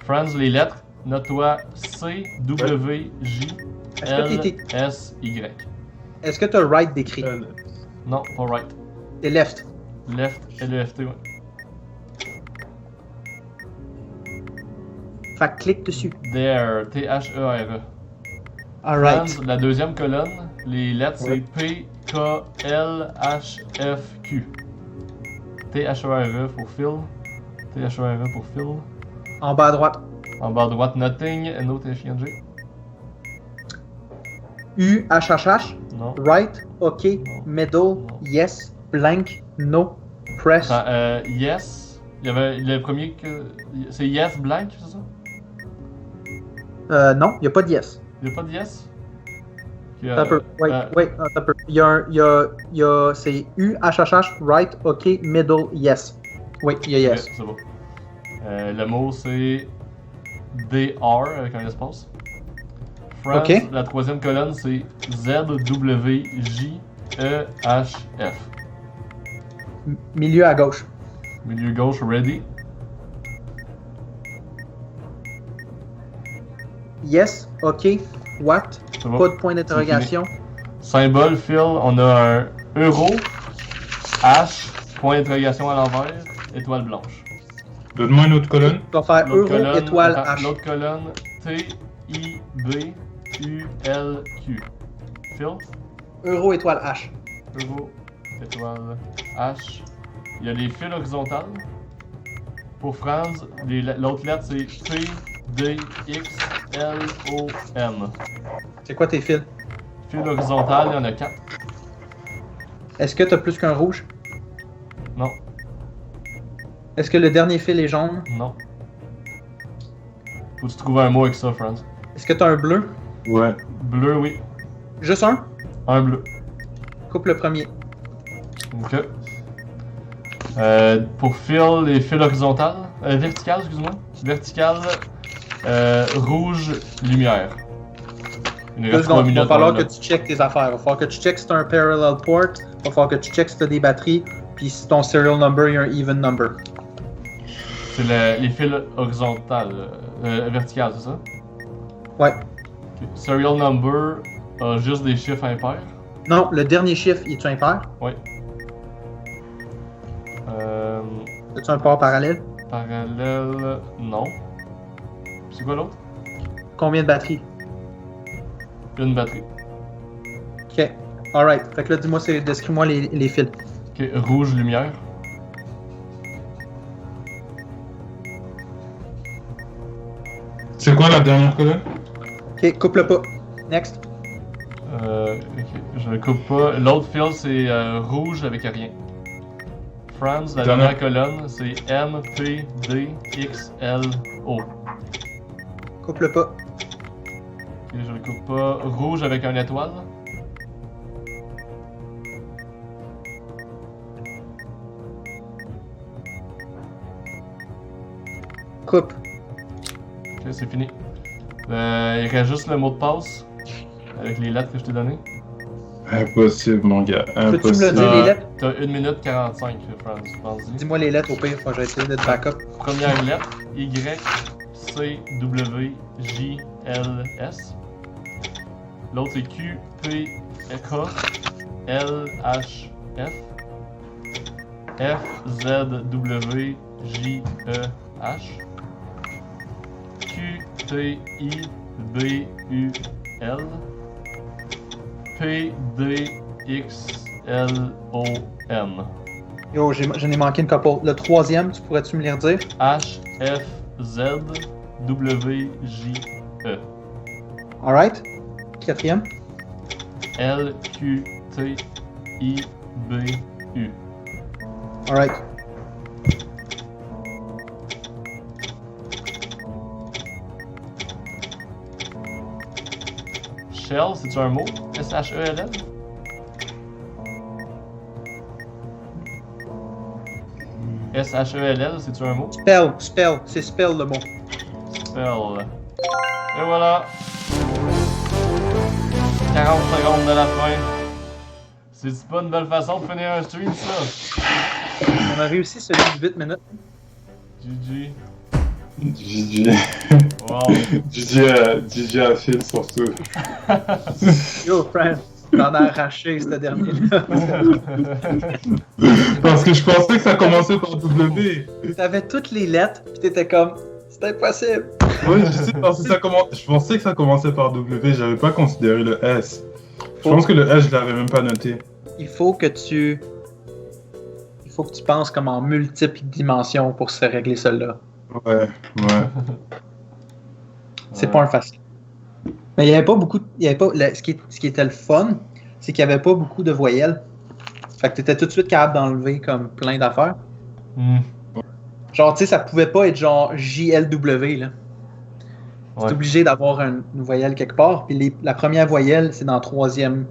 Friends, les lettres. Note-toi C, W, J, Est-ce que L, t'es- S, Y. Est-ce que t'as right décrit? Non, pas right. T'es left. Left, L-E-F-T, ouais. Fait que clique dessus. There, T-H-E-R-E. Alright. Friends, la deuxième colonne, les lettres Ouais. c'est P, K, L, H, F, Q. T-H-E-R-E pour Phil. T-H-E-R-E pour Phil. En bas à droite. En bas à droite, nothing, N-O-T-H-I-N-G. U, H, H, H. Non. Right, OK, Non. middle, Non. yes, blank, no, press. Attends, yes. Il y avait le premier que. C'est yes blank, c'est ça? Non, il n'y a pas de yes. Il n'y a pas de yes? Ok, Attends un peu. Wait, attends un peu. Il y a c'est U, H, H, H, right, OK, middle, yes. Oui, il y a yes. Ok, c'est bon. Le mot c'est DR avec un espace. Friends, Ok. la troisième colonne c'est Z, W, J, E, H, F. Milieu à gauche. Milieu gauche, ready. Yes, OK, what? C'est bon. Pas de point d'interrogation. Symbole, Phil, on a un euro, H, point d'interrogation à l'envers, étoile blanche. Donne-moi une autre colonne. Tu vas faire L'autre euro, colonne, étoile, attends, H. l'autre colonne, T, I, B, U, L, Q. Phil, Euro, étoile, H. euro, étoile, H. Il y a les fils horizontales. Pour Franz, l'autre lettre c'est P, D, X, L, O, M. C'est quoi tes fils? Fil horizontal, il y en a 4. Est-ce que tu as plus qu'un rouge? Non, Est-ce que le dernier fil est jaune? non. Faut que tu trouves un mot avec ça, Franz. Est-ce que tu as un bleu? Ouais. Bleu, oui. Juste un? Un bleu. Coupe le premier. Ok. Pour fil, les fils horizontales. Verticales, excuse-moi. Verticales, rouge, lumière. Il nous 2 reste 3 secondes. Il va minutes. falloir on que est là. tu checkes tes affaires. Il va falloir que tu checkes si tu as un parallel port. Il va falloir que tu checkes si tu as des batteries. Puis si ton serial number est un even number. C'est les fils horizontales. Verticales, c'est ça? Ouais. Ok. Serial number a juste des chiffres impairs. Non, le dernier chiffre, est-tu impair? Oui. As-tu un port parallèle? Parallèle, non. C'est quoi l'autre? Combien de batteries? Une batterie. Ok. Alright. Fait que là, dis-moi, décris-moi les fils. Ok, rouge, lumière. C'est quoi la dernière colonne? Ok, coupe-le pas. Next. Ok, je le coupe pas. L'autre fil, c'est rouge avec rien. Franz, la dernière colonne, c'est M, P, D, X, L, O. Ok, Coupe-le pas. je le coupe pas. Rouge avec un étoile. Coupe. Ok, c'est fini. Il reste juste le mot de passe avec les lettres que je t'ai données. Impossible, mon gars. Peux-tu me le Impossible. dire, les lettres? T'as 1 minute 45, Franz. Pense-y. Dis-moi les lettres au pire. Faut que je vais essayer de te backup. Première lettre, Y, C, W, J, L, S. L'autre c'est Q, P, K, L, H, F. F, Z, W, J, E, H. Q, T, I, B, U, L. P, D, X, L, O, M. Yo, j'en ai manqué une couple. Le troisième, tu pourrais-tu me les redire? H, F, Z, W, J, E. Alright. Quatrième. L, Q, T, I, B, U. Alright. Shell, c'est-tu un mot? S-H-E-L-L? S-H-E-L-L, c'est-tu un mot? Spell, c'est spell le mot. Spell. Et voilà. 40 secondes de la fin. C'est pas une belle façon de finir un stream, ça? On a réussi celui de 8 minutes. GG. GG. Wow. GG à Phil surtout. Yo, friend, t'en as arraché ce dernier-là. Parce que je pensais que ça commençait par W. T'avais toutes les lettres, pis t'étais comme, c'est impossible. Oui, je sais, parce que je pensais que ça commençait par W, j'avais pas considéré le S. Je pense que le S, je l'avais même pas noté. Il faut que tu penses comme en multiples dimensions pour se régler cela. Ouais. C'est pas un facile. Mais il y avait pas beaucoup. Ce qui était le fun, c'est qu'il y avait pas beaucoup de voyelles. Fait que t'étais tout de suite capable d'enlever comme plein d'affaires. Genre, tu sais, ça pouvait pas être genre JLW, là. Ouais. T'es obligé d'avoir une voyelle quelque part. Puis la première voyelle, c'est dans le troisième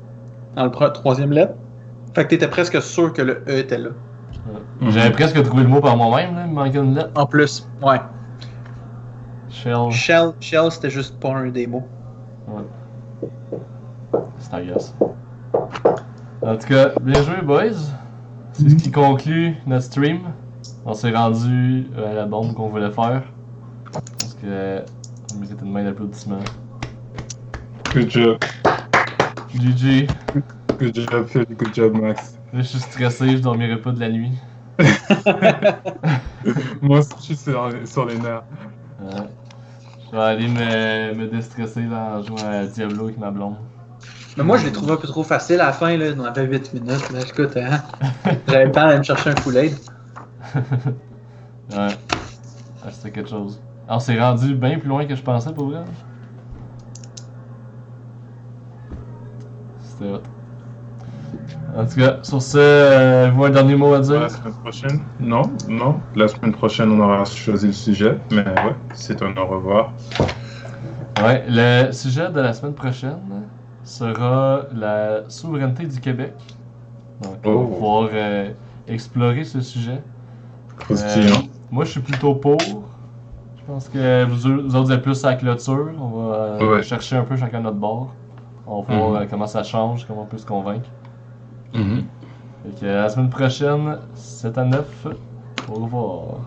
lettre. Fait que t'étais presque sûr que le E était là. J'avais presque trouvé le mot par moi-même, là. Il me manquait une lettre. En plus, ouais. Shell. Shell, c'était juste pas un des mots. Ouais. C'est I guess. En tout cas, bien joué, boys. C'est ce qui conclut notre stream. On s'est rendu à la bombe qu'on voulait faire. Parce que on méritait une main d'applaudissement. Good job. GG. Good job Phil, good job Max. Là, je suis stressé, je dormirai pas de la nuit. Moi aussi, je suis sur les nerfs. Je vais aller me déstresser là, en jouant à Diablo avec ma blonde. Mais moi, je l'ai trouvé un peu trop facile à la fin, là. On avait 8 minutes, là. Écoute, hein. J'avais le temps d'aller me chercher un Kool-Aid. Ouais. Ah, c'était quelque chose. On s'est rendu bien plus loin que je pensais, pour vrai. C'était hot. En tout cas, sur ce, vous un dernier mot à dire? La semaine prochaine? Non. La semaine prochaine, on aura choisi le sujet, mais ouais, c'est un au revoir. Ouais, le sujet de la semaine prochaine sera la souveraineté du Québec. Donc, on va pouvoir explorer ce sujet. Croustillant. Moi, je suis plutôt pour. Je pense que vous autres êtes plus à la clôture. On va chercher un peu chacun notre bord. On va voir comment ça change, comment on peut se convaincre. Fait que la semaine prochaine, 7 à 9. Au revoir.